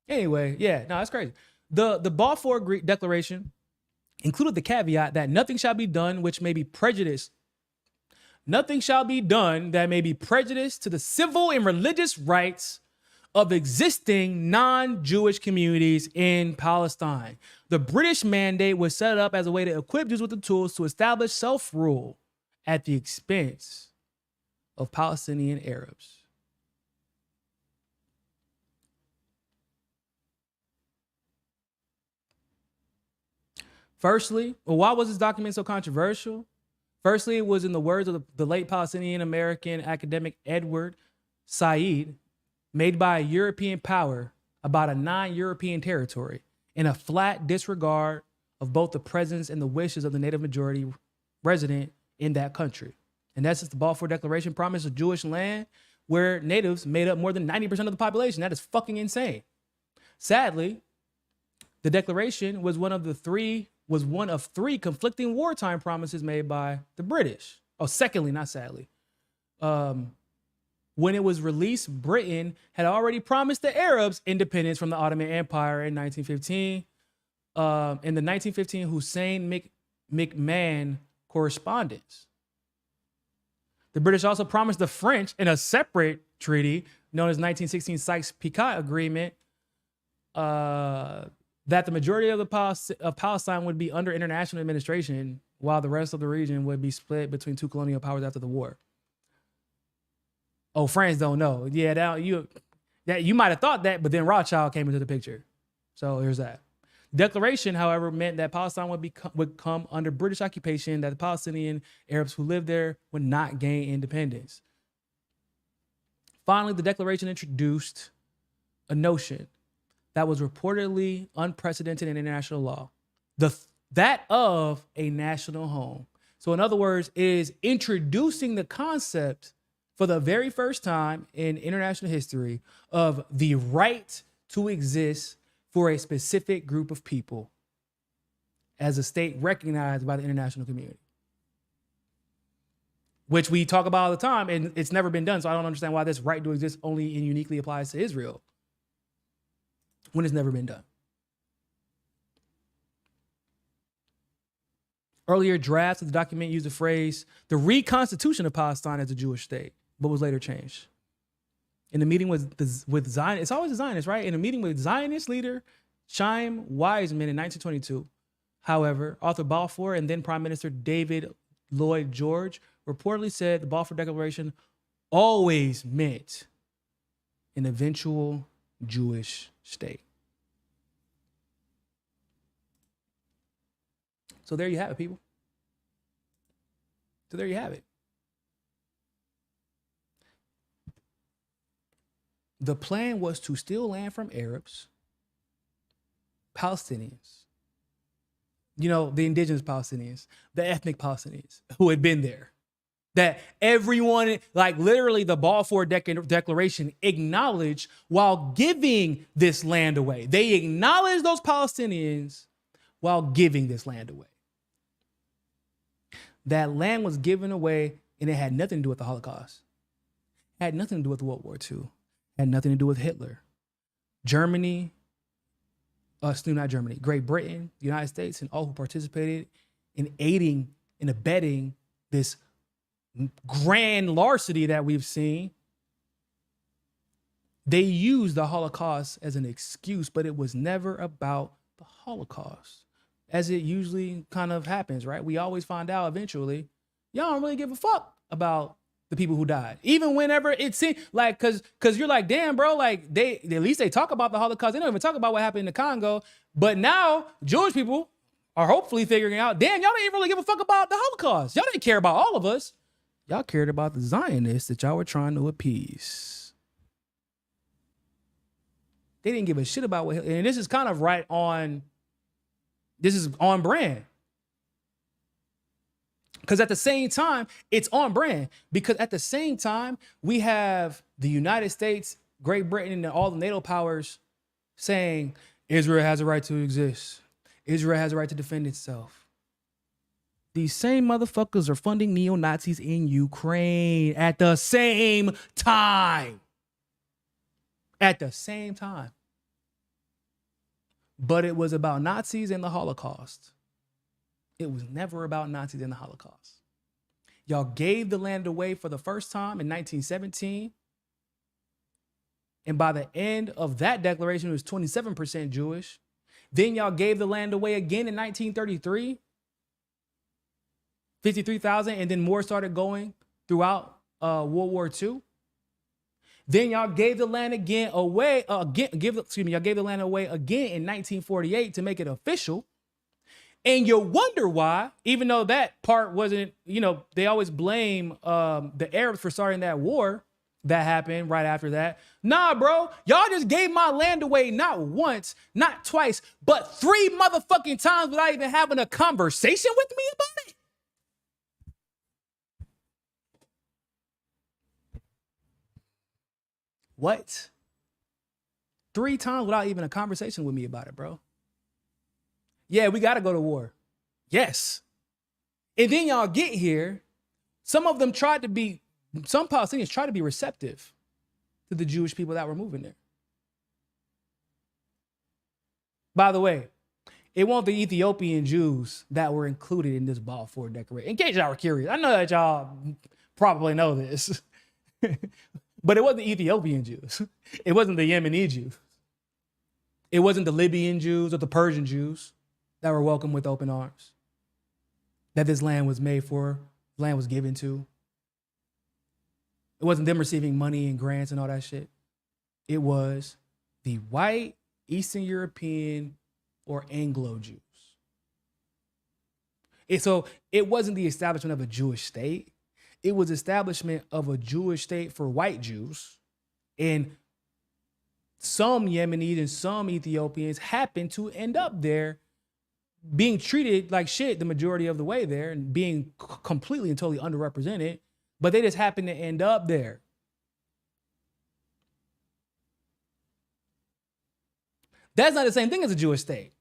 Anyway, yeah, no, that's crazy. The Balfour Declaration included the caveat that nothing shall be done which may be prejudiced. Nothing shall be done that may be prejudiced to the civil and religious rights of existing non-Jewish communities in Palestine. The British mandate was set up as a way to equip Jews with the tools to establish self-rule at the expense of Palestinian Arabs. Firstly, well, why was this document so controversial? Firstly, it was in the words of the late Palestinian American academic Edward Said, made by a European power about a non-European territory in a flat disregard of both the presence and the wishes of the native majority resident in that country. And that's just the Balfour Declaration promised a Jewish land where natives made up more than 90% of the population. That is fucking insane. Sadly, the declaration was one of three conflicting wartime promises made by the British. Oh, secondly, not sadly. When it was released, Britain had already promised the Arabs independence from the Ottoman Empire in 1915. In the 1915 Hussein McMahon correspondence. The British also promised the French in a separate treaty known as 1916 Sykes-Picot Agreement that the majority of Palestine would be under international administration while the rest of the region would be split between two colonial powers after the war. Oh, France don't know. Yeah, you might have thought that, but then Rothschild came into the picture. So here's that. Declaration, however, meant that Palestine would come under British occupation, that the Palestinian Arabs who lived there would not gain independence. Finally, the declaration introduced a notion that was reportedly unprecedented in international law, that of a national home. So in other words, it is introducing the concept for the very first time in international history of the right to exist for a specific group of people as a state recognized by the international community. Which we talk about all the time, and it's never been done. So I don't understand why this right to exist only and uniquely applies to Israel when it's never been done. Earlier drafts of the document used the phrase, the reconstitution of Palestine as a Jewish state, but was later changed. In the meeting with Zion, it's always the Zionists, right? In a meeting with Zionist leader Chaim Weizmann in 1922, however, author Balfour and then Prime Minister David Lloyd George reportedly said the Balfour Declaration always meant an eventual Jewish state. So there you have it, people. So there you have it. The plan was to steal land from Arabs, Palestinians, you know, the indigenous Palestinians, the ethnic Palestinians who had been there. That everyone, like literally the Balfour Declaration acknowledged while giving this land away. They acknowledged those Palestinians while giving this land away. That land was given away and it had nothing to do with the Holocaust. It had nothing to do with World War II. Had nothing to do with Hitler. Germany, not Germany, Great Britain, the United States, and all who participated in aiding and abetting this grand larceny that we've seen, they used the Holocaust as an excuse, but it was never about the Holocaust, as it usually kind of happens, right? We always find out eventually, y'all don't really give a fuck about the people who died. Even whenever it seemed like, cause you're like, damn, bro, like at least they talk about the Holocaust. They don't even talk about what happened in the Congo. But now Jewish people are hopefully figuring out, damn, y'all didn't really give a fuck about the Holocaust. Y'all didn't care about all of us. Y'all cared about the Zionists that y'all were trying to appease. They didn't give a shit about what, and this is kind of right on, this is on brand. Because at the same time, it's on brand. Because at the same time, we have the United States, Great Britain, and all the NATO powers saying Israel has a right to exist. Israel has a right to defend itself. These same motherfuckers are funding neo-Nazis in Ukraine at the same time. At the same time. But it was about Nazis and the Holocaust. It was never about Nazis and the Holocaust. Y'all gave the land away for the first time in 1917. And by the end of that declaration, it was 27% Jewish. Then y'all gave the land away again in 1933. 53,000, and then more started going throughout World War II. Then y'all gave the land away again in 1948 to make it official. And you wonder why, even though that part wasn't, they always blame the Arabs for starting that war that happened right after that. Nah, bro, y'all just gave my land away not once, not twice, but 3 motherfucking times without even having a conversation with me about it. What? 3 times without even a conversation with me about it, bro. Yeah, we got to go to war. Yes. And then y'all get here. Some Palestinians tried to be receptive to the Jewish people that were moving there. By the way, it wasn't the Ethiopian Jews that were included in this Balfour Declaration. In case y'all were curious, I know that y'all probably know this, but it wasn't the Ethiopian Jews. It wasn't the Yemeni Jews. It wasn't the Libyan Jews or the Persian Jews that were welcomed with open arms, that this land was made for, land was given to. It wasn't them receiving money and grants and all that shit. It was the white, Eastern European, or Anglo Jews. So it wasn't the establishment of a Jewish state. It was establishment of a Jewish state for white Jews. And some Yemenis and some Ethiopians happened to end up there being treated like shit the majority of the way there and being completely and totally underrepresented, but they just happen to end up there. That's not the same thing as a Jewish state.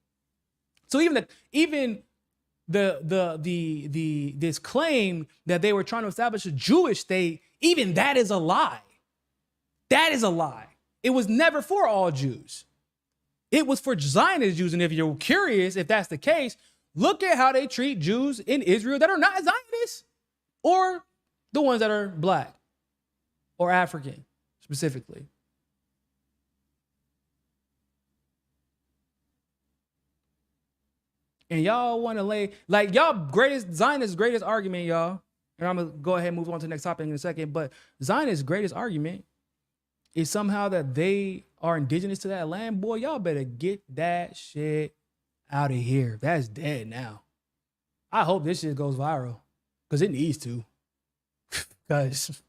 So even this claim that they were trying to establish a Jewish state, even that is a lie. That is a lie. It was never for all Jews. It was for Zionist Jews. And if you're curious if that's the case, look at how they treat Jews in Israel that are not Zionists, or the ones that are black or African specifically. And y'all want to lay, like, Zionist's greatest argument, y'all, and I'm going to go ahead and move on to the next topic in a second, but Zionist's greatest argument is somehow that they are indigenous to that land. Boy, y'all better get that shit out of here. That's dead now. I hope this shit goes viral, because it needs to. Because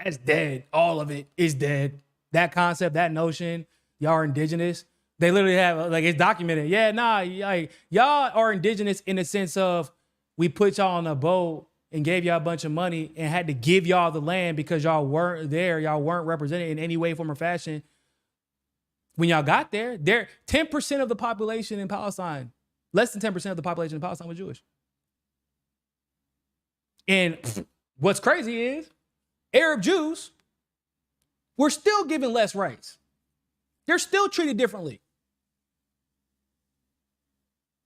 that's dead. All of it is dead. That concept, that notion, y'all are indigenous. They literally have, like, it's documented. Yeah, nah, like, y'all are indigenous in the sense of we put y'all on a boat and gave y'all a bunch of money and had to give y'all the land because y'all weren't there. Y'all weren't represented in any way, form, or fashion. When y'all got there, 10% of the population in Palestine, less than 10% of the population in Palestine was Jewish. And what's crazy is Arab Jews were still given less rights. They're still treated differently.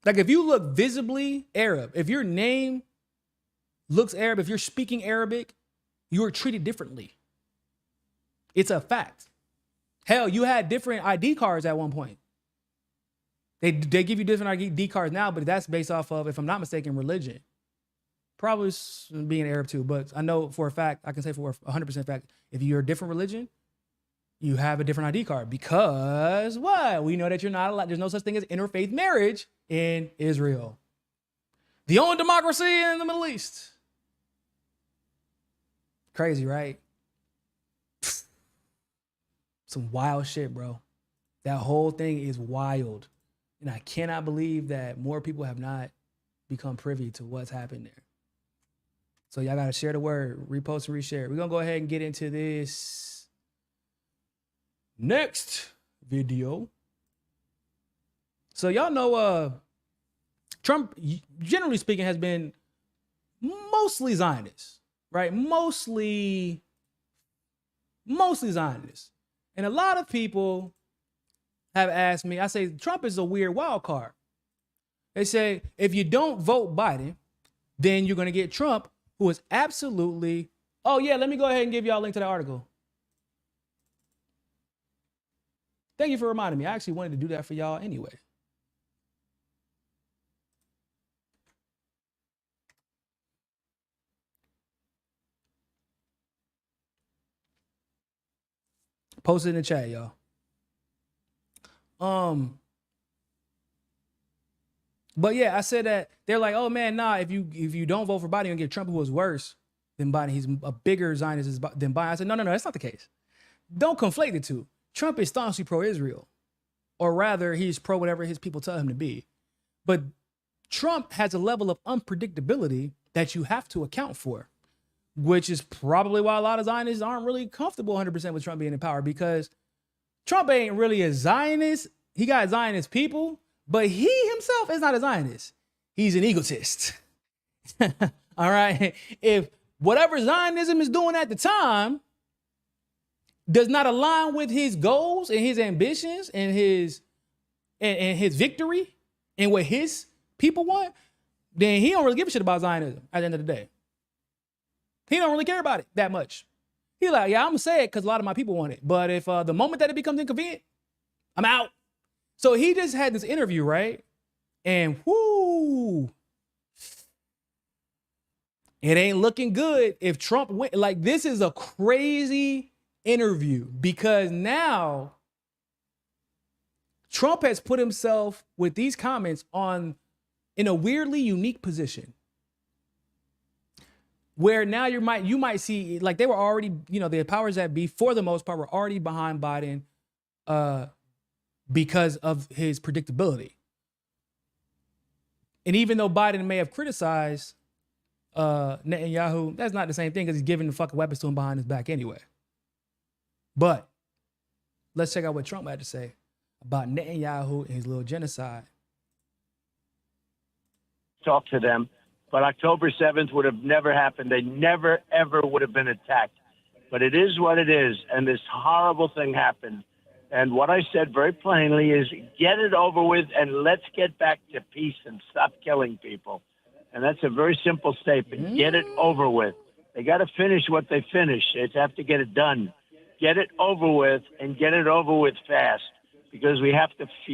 Like, if you look visibly Arab, if your name looks Arab, if you're speaking Arabic, you are treated differently. It's a fact. Hell, you had different ID cards at one point. They give you different ID cards now, but that's based off of, if I'm not mistaken, religion. probably being Arab too, but I know for a fact, I can say for 100% fact, if you're a different religion, you have a different ID card because what? We know that you're not allowed. There's no such thing as interfaith marriage in Israel. The only democracy in the Middle East. Crazy, right? Some wild shit, bro. That whole thing is wild. And I cannot believe that more people have not become privy to what's happened there. So y'all got to share the word, repost and reshare. We're going to go ahead and get into this next video. So y'all know Trump, generally speaking, has been mostly Zionist, right? Mostly Zionist. And a lot of people have asked me, I say, Trump is a weird wild card. They say, if you don't vote Biden, then you're going to get Trump, who is absolutely, oh yeah, let me go ahead and give y'all a link to the article. Thank you for reminding me. I actually wanted to do that for y'all anyway. Post it in the chat, y'all. But yeah, I said that they're like, oh man, nah, if you don't vote for Biden, you're gonna get Trump, who was worse than Biden. He's a bigger Zionist than Biden. I said, no, that's not the case. Don't conflate the two. Trump is staunchly pro-Israel, or rather, he's pro whatever his people tell him to be. But Trump has a level of unpredictability that you have to account for, which is probably why a lot of Zionists aren't really comfortable 100% with Trump being in power, because Trump ain't really a Zionist. He got Zionist people, but he himself is not a Zionist. He's an egotist. All right. If whatever Zionism is doing at the time does not align with his goals and his ambitions and his victory and what his people want, then he don't really give a shit about Zionism at the end of the day. He don't really care about it that much. He's like, yeah, I'm gonna say it because a lot of my people want it. But if the moment that it becomes inconvenient, I'm out. So he just had this interview, right? And whoo, it ain't looking good if Trump went. Like, this is a crazy interview because now Trump has put himself with these comments in a weirdly unique position, where now you might see, like, they were already, the powers that be, for the most part, were already behind Biden because of his predictability. And even though Biden may have criticized Netanyahu, that's not the same thing, because he's giving the fucking weapons to him behind his back anyway. But let's check out what Trump had to say about Netanyahu and his little genocide. Talk to them. But October 7th would have never happened. They never, ever would have been attacked. But it is what it is. And this horrible thing happened. And what I said very plainly is get it over with and let's get back to peace and stop killing people. And that's a very simple statement. Get it over with. They got to finish what they finish. They have to get it done. Get it over with and get it over with fast, because you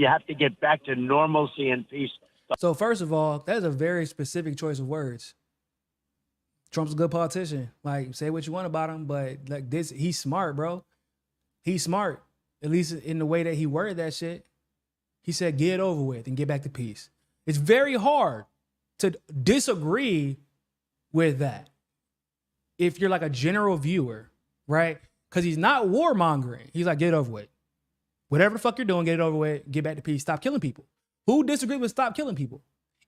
have to get back to normalcy and peace. So first of all, that's a very specific choice of words. Trump's a good politician. Like, say what you want about him, but like this, he's smart, bro. He's smart, at least in the way that he worded that shit. He said, get it over with and get back to peace. It's very hard to disagree with that if you're like a general viewer, right? Because he's not warmongering. He's like, get it over with. Whatever the fuck you're doing, get it over with, get back to peace, stop killing people. Who disagrees with stop killing people?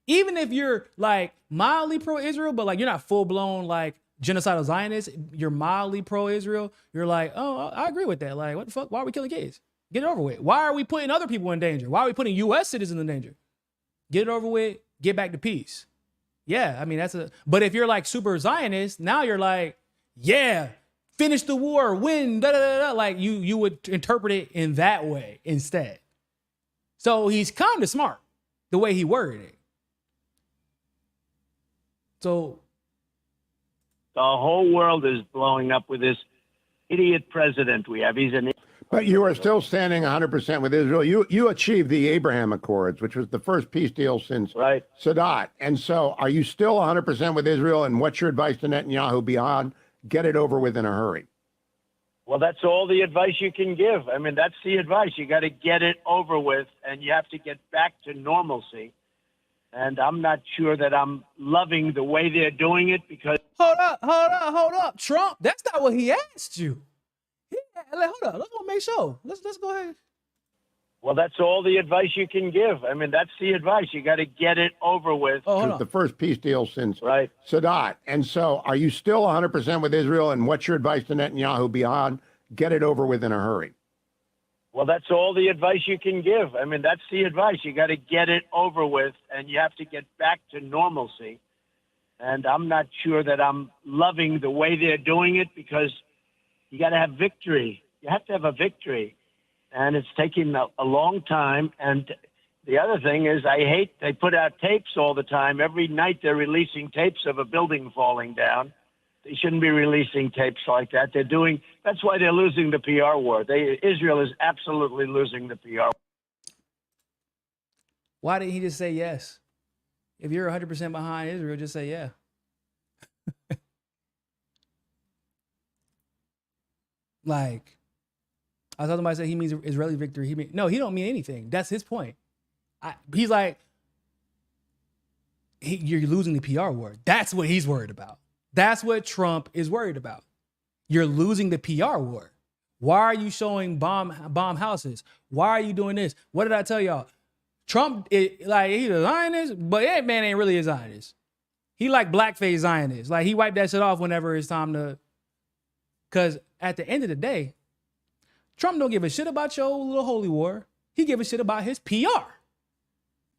Even if you're like mildly pro-Israel, but like you're not full-blown like genocidal Zionist, you're mildly pro-Israel, you're like, oh, I agree with that. Like, what the fuck? Why are we killing kids? Get it over with. Why are we putting other people in danger? Why are we putting U.S. citizens in danger? Get it over with, get back to peace. Yeah, I mean, but if you're like super Zionist, now you're like, yeah, finish the war, win, da da da da. Like you would interpret it in that way instead. So he's kind of smart the way he worded it. So the whole world is blowing up with this idiot president we have. He's an But you are still standing 100% with Israel. You achieved the Abraham Accords, which was the first peace deal since Sadat. And so are you still 100% with Israel? And what's your advice to Netanyahu beyond get it over with in a hurry? Well, that's all the advice you can give. I mean, that's the advice. You got to get it over with, and you have to get back to normalcy. And I'm not sure that I'm loving the way they're doing it because... Hold up. Trump, that's not what he asked you. Hold up. Let's go make sure. Let's go ahead. Well, that's all the advice you can give. I mean, that's the advice. You got to get it over with. It was the first peace deal since Sadat. And so are you still 100% with Israel? And what's your advice to Netanyahu beyond get it over with in a hurry? Well, that's all the advice you can give. I mean, that's the advice. You got to get it over with, and you have to get back to normalcy. And I'm not sure that I'm loving the way they're doing it because you got to have victory. You have to have a victory. And it's taking a long time. And the other thing is they put out tapes all the time. Every night they're releasing tapes of a building falling down. They shouldn't be releasing tapes like that. That's why they're losing the PR war. Israel is absolutely losing the PR. Why didn't he just say yes? If you're 100% behind Israel, just say yeah. Like, I thought somebody said he means Israeli victory. No, he don't mean anything. That's his point. He's like, you're losing the PR war. That's what he's worried about. That's what Trump is worried about. You're losing the PR war. Why are you showing bomb houses? Why are you doing this? What did I tell y'all? Trump, he's a Zionist, but that man ain't really a Zionist. He like blackface Zionist. Like, he wiped that shit off whenever it's time to. Because at the end of the day, Trump don't give a shit about your little holy war. He give a shit about his PR.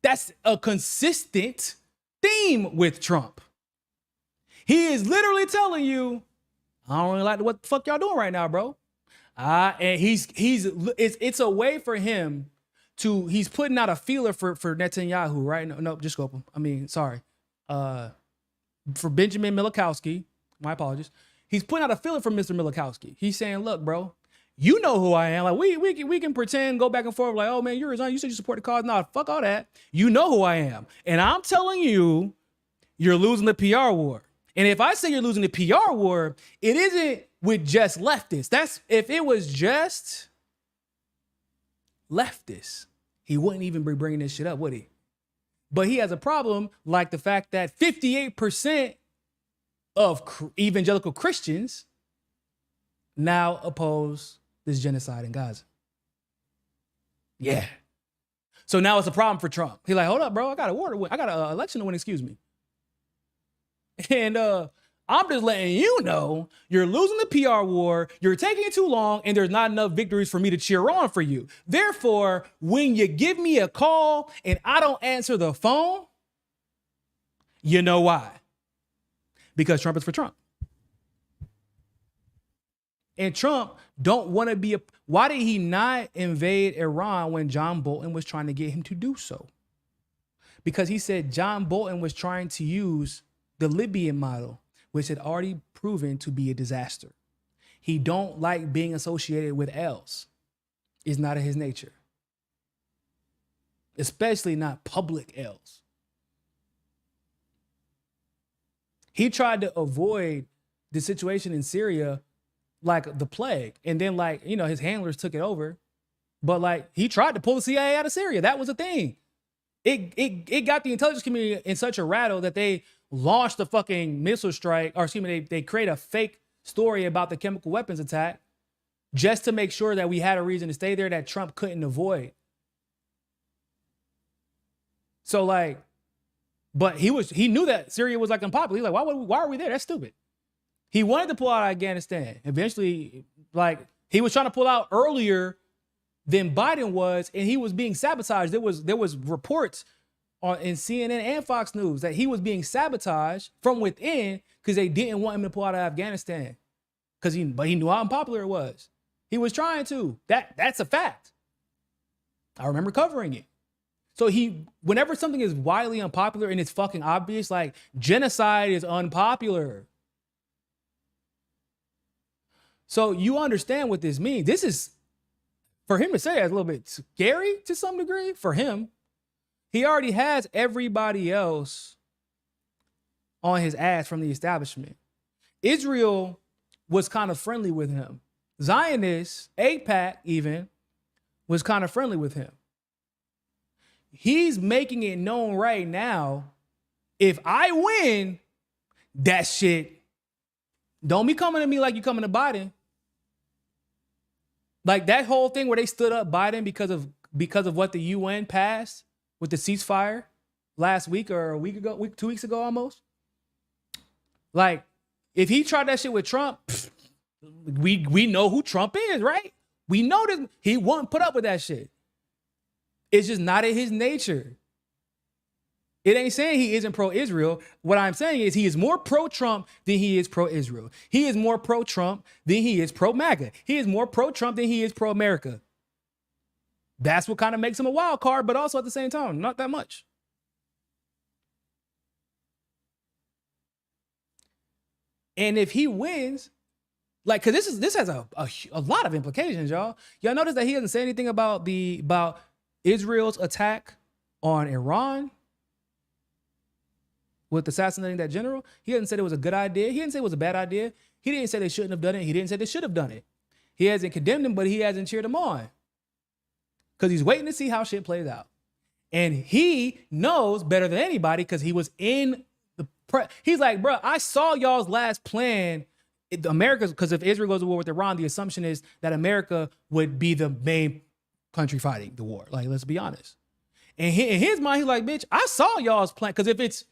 That's a consistent theme with Trump. He is literally telling you, I don't really like what the fuck y'all doing right now, bro. And it's a way for him to, he's putting out a feeler for Netanyahu, right? No, just scope him. I mean, sorry. For Benjamin Milikowski, my apologies. He's putting out a feeler for Mr. Milikowski. He's saying, look, bro, you know who I am. Like, we can pretend, go back and forth, like, oh man, you're a Zion. You said you support the cause. Nah, fuck all that. You know who I am. And I'm telling you, you're losing the PR war. And if I say you're losing the PR war, it isn't with just leftists. That's if it was just leftists, he wouldn't even be bringing this shit up, would he? But he has a problem like the fact that 58% of evangelical Christians now oppose this genocide in Gaza. Yeah. So now it's a problem for Trump. He's like, hold up, bro. I got an election to win, excuse me. And I'm just letting you know you're losing the PR war, you're taking it too long, and there's not enough victories for me to cheer on for you. Therefore, when you give me a call and I don't answer the phone, you know why? Because Trump is for Trump. And Trump don't want to be why did he not invade Iran when John Bolton was trying to get him to do so? Because he said John Bolton was trying to use the Libyan model, which had already proven to be a disaster. He don't like being associated with L's. It's not in his nature. Especially not public L's. He tried to avoid the situation in Syria like the plague. And then his handlers took it over. But he tried to pull the CIA out of Syria. That was a thing. It got the intelligence community in such a rattle that they launched a fucking missile strike, or excuse me, they create a fake story about the chemical weapons attack just to make sure that we had a reason to stay there that Trump couldn't avoid. So but he knew that Syria was unpopular. He's like, why are we there? That's stupid. He wanted to pull out of Afghanistan. Eventually, he was trying to pull out earlier than Biden was, and he was being sabotaged. There was reports in CNN and Fox News that he was being sabotaged from within because they didn't want him to pull out of Afghanistan. But he knew how unpopular it was. He was trying to. That's a fact. I remember covering it. So whenever something is widely unpopular and it's fucking obvious, like genocide is unpopular. So you understand what this means. This is for him to say that's a little bit scary to some degree for him. He already has everybody else on his ass from the establishment. Israel was kind of friendly with him. Zionists, AIPAC even, was kind of friendly with him. He's making it known right now, if I win, that shit, don't be coming to me like you coming to Biden. Like that whole thing where they stood up Biden because of what the UN passed with the ceasefire last week or a week ago, 2 weeks ago almost. Like, if he tried that shit with Trump, we know who Trump is, right? We know that he won't put up with that shit. It's just not in his nature. It ain't saying he isn't pro-Israel. What I'm saying is he is more pro-Trump than he is pro-Israel. He is more pro-Trump than he is pro-MAGA. He is more pro-Trump than he is pro-America. That's what kind of makes him a wild card, but also at the same time, not that much. And if he wins, like, cause this has a lot of implications, y'all. Y'all notice that he doesn't say anything about Israel's attack on Iran with assassinating that general. He hasn't said it was a good idea. He didn't say it was a bad idea. He didn't say they shouldn't have done it. He didn't say they should have done it. He hasn't condemned him, but he hasn't cheered him on. Because he's waiting to see how shit plays out. And he knows better than anybody because he was in the he's like, bro, I saw y'all's last plan. America's, because if Israel goes to war with Iran, the assumption is that America would be the main country fighting the war. Like, let's be honest. And in his mind, he's like, bitch, I saw y'all's plan. Because if it's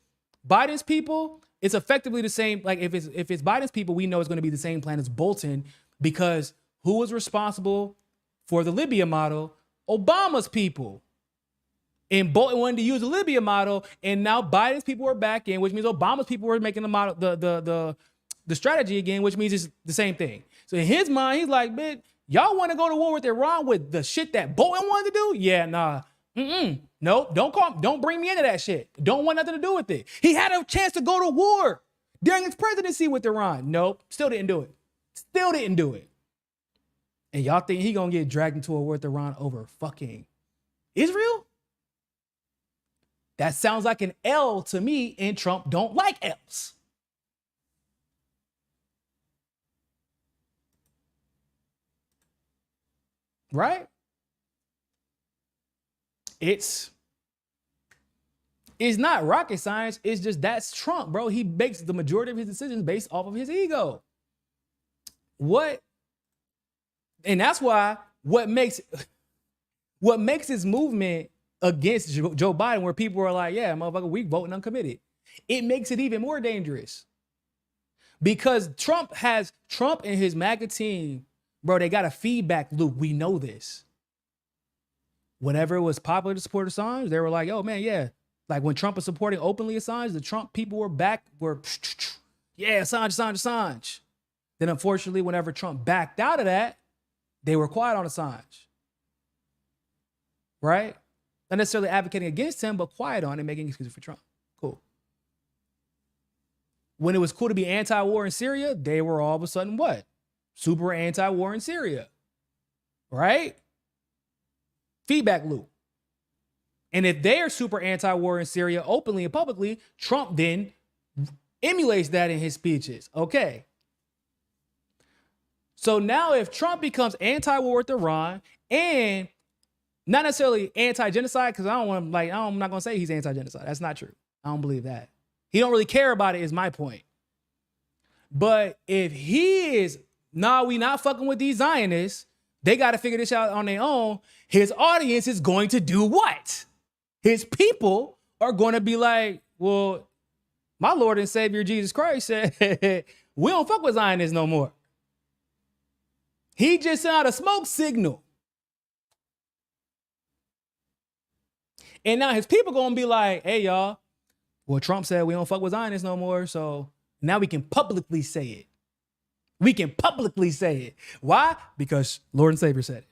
Biden's people, it's effectively the same. Like, if it's Biden's people, we know it's going to be the same plan as Bolton, because who was responsible for the Libya model? Obama's people. And Bolton wanted to use the Libya model, and now Biden's people are back in, which means Obama's people were making the model, the strategy again, which means it's the same thing. So in his mind, he's like, man, y'all want to go to war with Iran with the shit that Bolton wanted to do? Yeah, nah. No, don't bring me into that shit. Don't want nothing to do with it. He had a chance to go to war during his presidency with Iran. Nope, still didn't do it. Still didn't do it. And y'all think he gonna get dragged into a war with Iran over fucking Israel? That sounds like an L to me, and Trump don't like L's. Right? It's not rocket science. It's just that's Trump, bro. He makes the majority of his decisions based off of his ego. And that's why what makes this movement against Joe Biden, where people are like, yeah, motherfucker, we voting uncommitted. It makes it even more dangerous. Because Trump and his MAGA team, bro, they got a feedback loop. We know this. Whenever it was popular to support Assange, they were like, oh man, yeah. Like when Trump was supporting openly Assange, the Trump people were yeah, Assange. Then unfortunately, whenever Trump backed out of that, they were quiet on Assange. Right? Not necessarily advocating against him, but quiet on it, making excuses for Trump. Cool. When it was cool to be anti-war in Syria, they were all of a sudden what? Super anti-war in Syria. Right? Feedback loop. And if they are super anti-war in Syria openly and publicly, Trump then emulates that in his speeches. Okay. So now if Trump becomes anti-war with Iran and not necessarily anti-genocide, because I'm not going to say he's anti-genocide. That's not true. I don't believe that. He don't really care about it is my point. But if he is, we not fucking with these Zionists, they got to figure this out on their own. His audience is going to do what? His people are going to be like, well, my Lord and Savior Jesus Christ said, we don't fuck with Zionists no more. He just sent out a smoke signal. And now his people going to be like, hey, y'all, well, Trump said we don't fuck with Zionists no more. So now we can publicly say it. We can publicly say it. Why? Because Lord and Savior said it.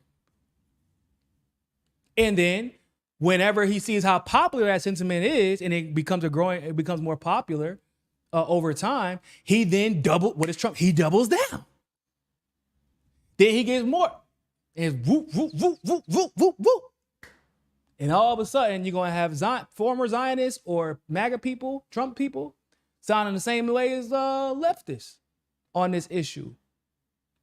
And then whenever he sees how popular that sentiment is, and it becomes more popular over time, he then what is Trump? He doubles down. Then he gets more. And whoop, whoop, whoop, whoop, whoop, whoop, whoop. And all of a sudden, you're going to have former Zionists or MAGA people, Trump people, sounding the same way as leftists on this issue.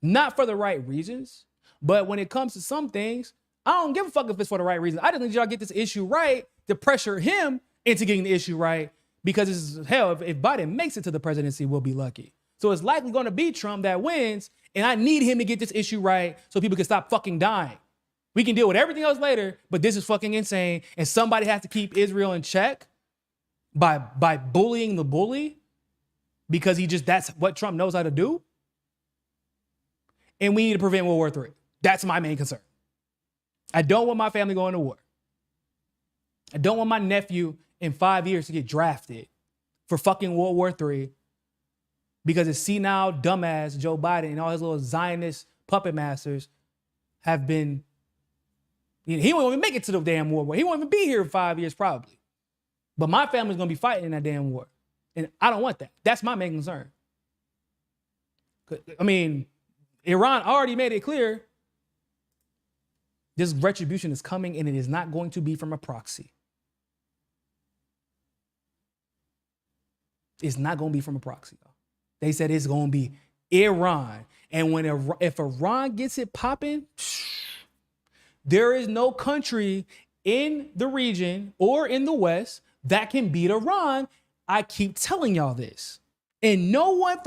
Not for the right reasons, but when it comes to some things, I don't give a fuck if it's for the right reasons. I just need y'all to get this issue right to pressure him into getting the issue right, because it's, hell, if Biden makes it to the presidency, we'll be lucky. So it's likely going to be Trump that wins, and I need him to get this issue right so people can stop fucking dying. We can deal with everything else later, but this is fucking insane, and somebody has to keep Israel in check by bullying the bully, because that's what Trump knows how to do. And we need to prevent World War III. That's my main concern. I don't want my family going to war. I don't want my nephew in 5 years to get drafted for fucking World War III because his senile dumbass Joe Biden and all his little Zionist puppet masters have been, he won't even make it to the damn war. He won't even be here in 5 years probably. But my family's going to be fighting in that damn war. And I don't want that. That's my main concern. I mean, Iran already made it clear this retribution is coming, and it is not going to be from a proxy. It's not going to be from a proxy. They said it's going to be Iran. And if Iran gets it popping, there is no country in the region or in the West that can beat Iran. I keep telling y'all this. And no one,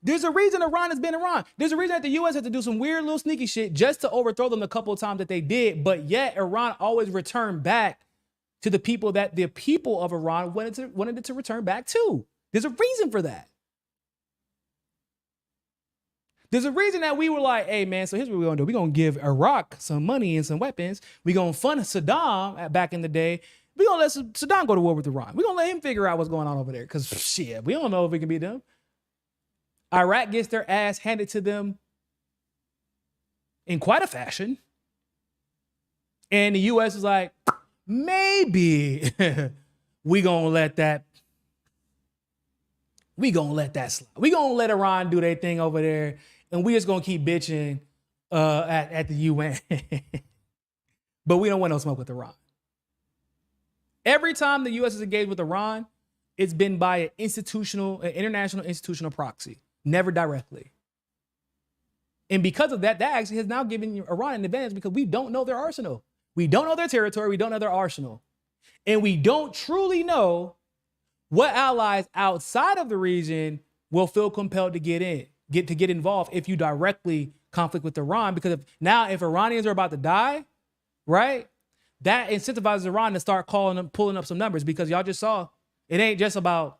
there's a reason Iran has been Iran. There's a reason that the U.S. had to do some weird little sneaky shit just to overthrow them the couple of times that they did. But yet Iran always returned back to the people that the people of Iran wanted it to return back to. There's a reason for that. There's a reason that we were like, hey, man, so here's what we're going to do. We're going to give Iraq some money and some weapons. We're going to fund Saddam back in the day. We're going to let Saddam go to war with Iran. We're going to let him figure out what's going on over there because, shit, we don't know if we can beat them. Iraq gets their ass handed to them in quite a fashion. And the U.S. is like, maybe we're going to let that slide. We're going to let Iran do their thing over there, and we just going to keep bitching at the UN. But we don't want no smoke with Iran. Every time the U.S. is engaged with Iran, it's been by an international institutional proxy, never directly. And because of that, that actually has now given Iran an advantage because we don't know their arsenal. We don't know their territory. We don't know their arsenal. And we don't truly know what allies outside of the region will feel compelled to get involved if you directly conflict with Iran. Because if Iranians are about to die, right? That incentivizes Iran to start pulling up some numbers, because y'all just saw it ain't just about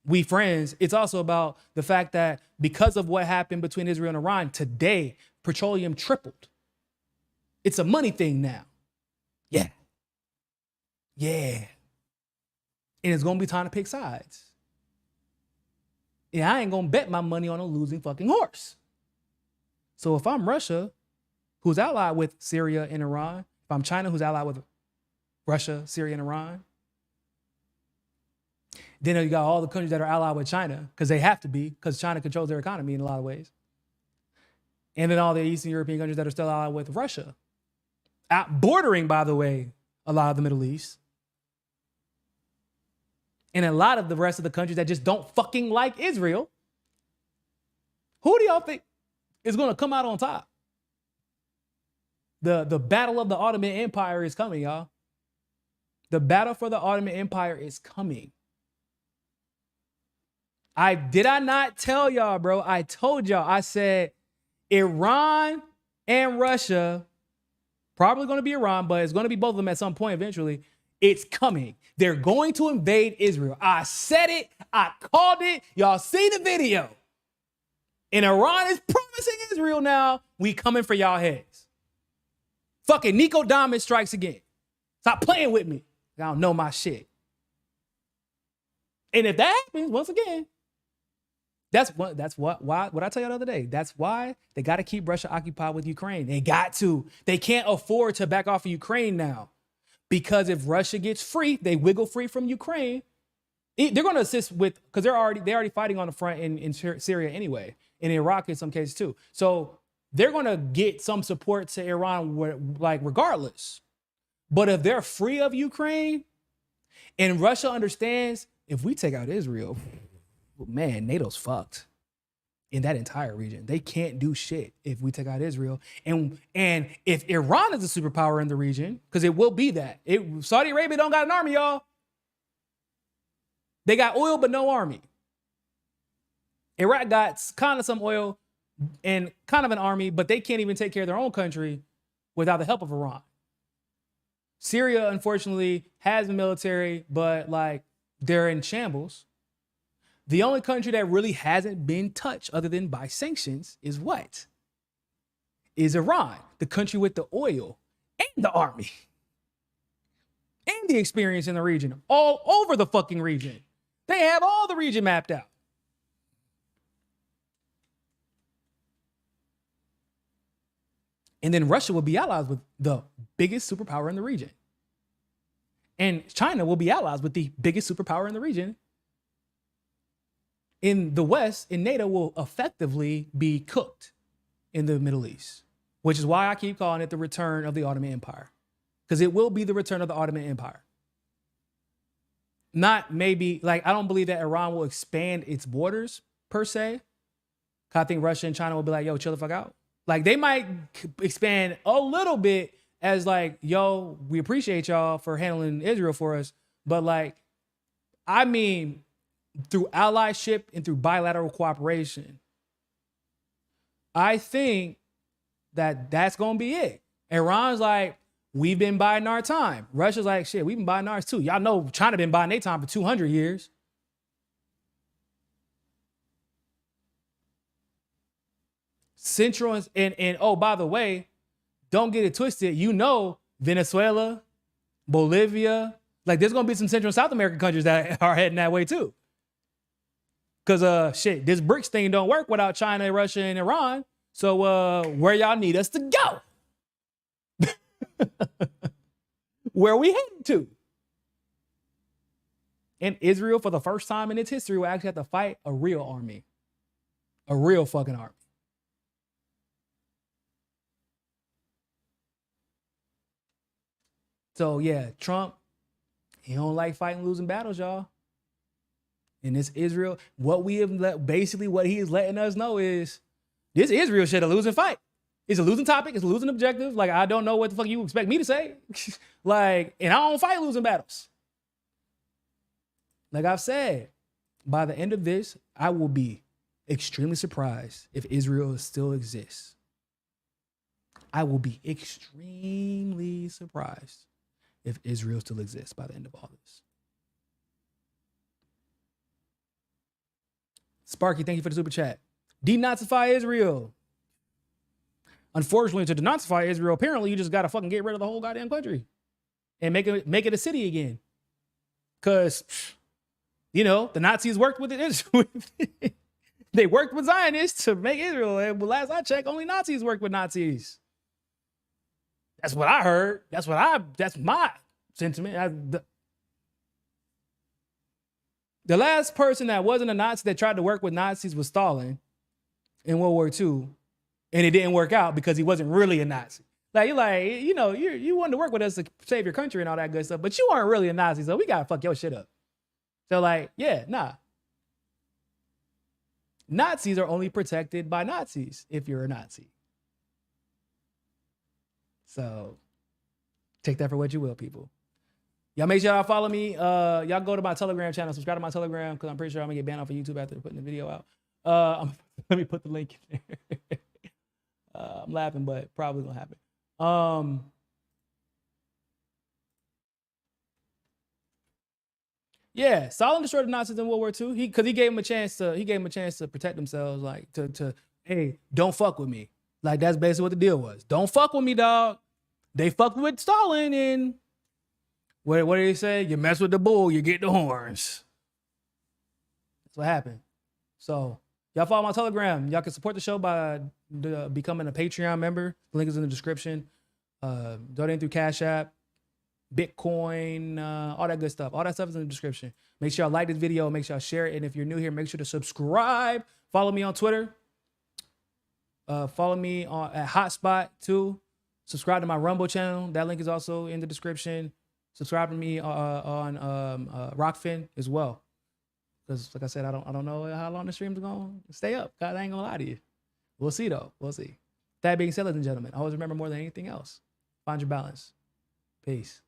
we friends. It's also about the fact that because of what happened between Israel and Iran today, petroleum tripled. It's a money thing now. Yeah. Yeah. And it's going to be time to pick sides. And I ain't going to bet my money on a losing fucking horse. So if I'm Russia, who's allied with Syria and Iran, if I'm China, who's allied with Russia, Syria, and Iran, then you got all the countries that are allied with China, because they have to be, because China controls their economy in a lot of ways. And then all the Eastern European countries that are still allied with Russia, bordering, by the way, a lot of the Middle East. And a lot of the rest of the countries that just don't fucking like Israel. Who do y'all think is going to come out on top? The battle of the Ottoman Empire is coming, y'all. The battle for the Ottoman Empire is coming. Did I not tell y'all, bro? I told y'all. I said Iran and Russia, probably going to be Iran, but it's going to be both of them at some point eventually. It's coming. They're going to invade Israel. I said it. I called it. Y'all see the video. And Iran is promising Israel now, we coming for y'all heads. Fucking Niko House strikes again. Stop playing with me. I don't know my shit. And if that happens, once again, that's what I tell you the other day. That's why they got to keep Russia occupied with Ukraine. They got to. They can't afford to back off of Ukraine now. Because if Russia gets free, they wiggle free from Ukraine, they're going to assist with, because they're already fighting on the front in Syria anyway, and in Iraq in some cases too. So they're going to get some support to Iran, like regardless. But if they're free of Ukraine and Russia understands, if we take out Israel, man, NATO's fucked in that entire region. They can't do shit if we take out Israel. And if Iran is a superpower in the region, because it will be that. Saudi Arabia don't got an army, y'all. They got oil, but no army. Iraq got kind of some oil and kind of an army, but they can't even take care of their own country without the help of Iran. Syria, unfortunately, has a military, but like they're in shambles. The only country that really hasn't been touched other than by sanctions is what? Is Iran, the country with the oil and the army and the experience in the region, all over the fucking region. They have all the region mapped out. And then Russia will be allies with the biggest superpower in the region. And China will be allies with the biggest superpower in the region. In the West, in NATO, will effectively be cooked in the Middle East, which is why I keep calling it the return of the Ottoman Empire, because it will be the return of the Ottoman Empire. Not maybe, like, I don't believe that Iran will expand its borders per se. I think Russia and China will be like, yo, chill the fuck out. Like, they might expand a little bit as like, yo, we appreciate y'all for handling Israel for us. But like, I mean, through allyship and through bilateral cooperation, I think that that's going to be it. Iran's like, we've been biding our time. Russia's like, shit, we've been biding ours too. Y'all know China been biding their time for 200 years. Central and oh, by the way, don't get it twisted. You know, Venezuela, Bolivia, like there's going to be some Central and South American countries that are heading that way too. Because shit, this BRICS thing don't work without China, Russia, and Iran. So where y'all need us to go? Where we heading to? And Israel, for the first time in its history, will actually have to fight a real army. A real fucking army. So yeah, Trump, he don't like fighting losing battles, y'all. And this Israel, what we have basically what he is letting us know is this Israel shit a losing fight. It's a losing topic. It's a losing objective. Like, I don't know what the fuck you expect me to say. Like, and I don't fight losing battles. Like I've said, by the end of this, I will be extremely surprised if Israel still exists. I will be extremely surprised if Israel still exists by the end of all this. Sparky, thank you for the super chat. Denazify Israel. Unfortunately, to denazify Israel, apparently you just got to fucking get rid of the whole goddamn country and make it a city again. Because, you know, the Nazis worked with it. They worked with Zionists to make Israel. And last I checked, only Nazis worked with Nazis. That's what I heard. That's my sentiment. The last person that wasn't a Nazi that tried to work with Nazis was Stalin in World War II. And it didn't work out because he wasn't really a Nazi. Like, you're like, you know, you wanted to work with us to save your country and all that good stuff, but you weren't really a Nazi, so we got to fuck your shit up. So like, yeah, nah. Nazis are only protected by Nazis if you're a Nazi. So take that for what you will, people. Y'all make sure y'all follow me. Y'all go to my Telegram channel, subscribe to my Telegram, because I'm pretty sure I'm gonna get banned off of YouTube after putting the video out. Let me put the link in there. I'm laughing, but probably gonna happen. Yeah, Stalin destroyed the Nazis in World War II. Because he gave them a chance to protect themselves, like to hey, don't fuck with me. Like, that's basically what the deal was. Don't fuck with me, dog. They fucked with Stalin, and what did he say? You mess with the bull, you get the horns. That's what happened. So y'all follow my Telegram. Y'all can support the show by becoming a Patreon member. The link is in the description. Donating through Cash App, Bitcoin, all that good stuff. All that stuff is in the description. Make sure y'all like this video. Make sure y'all share it. And if you're new here, make sure to subscribe. Follow me on Twitter. Follow me at Hotspot too. Subscribe to my Rumble channel. That link is also in the description. Subscribe to me on Rockfin as well. Because like I said, I don't know how long the stream's gonna stay up. God, I ain't gonna lie to you. We'll see though. We'll see. That being said, ladies and gentlemen, always remember more than anything else, find your balance. Peace.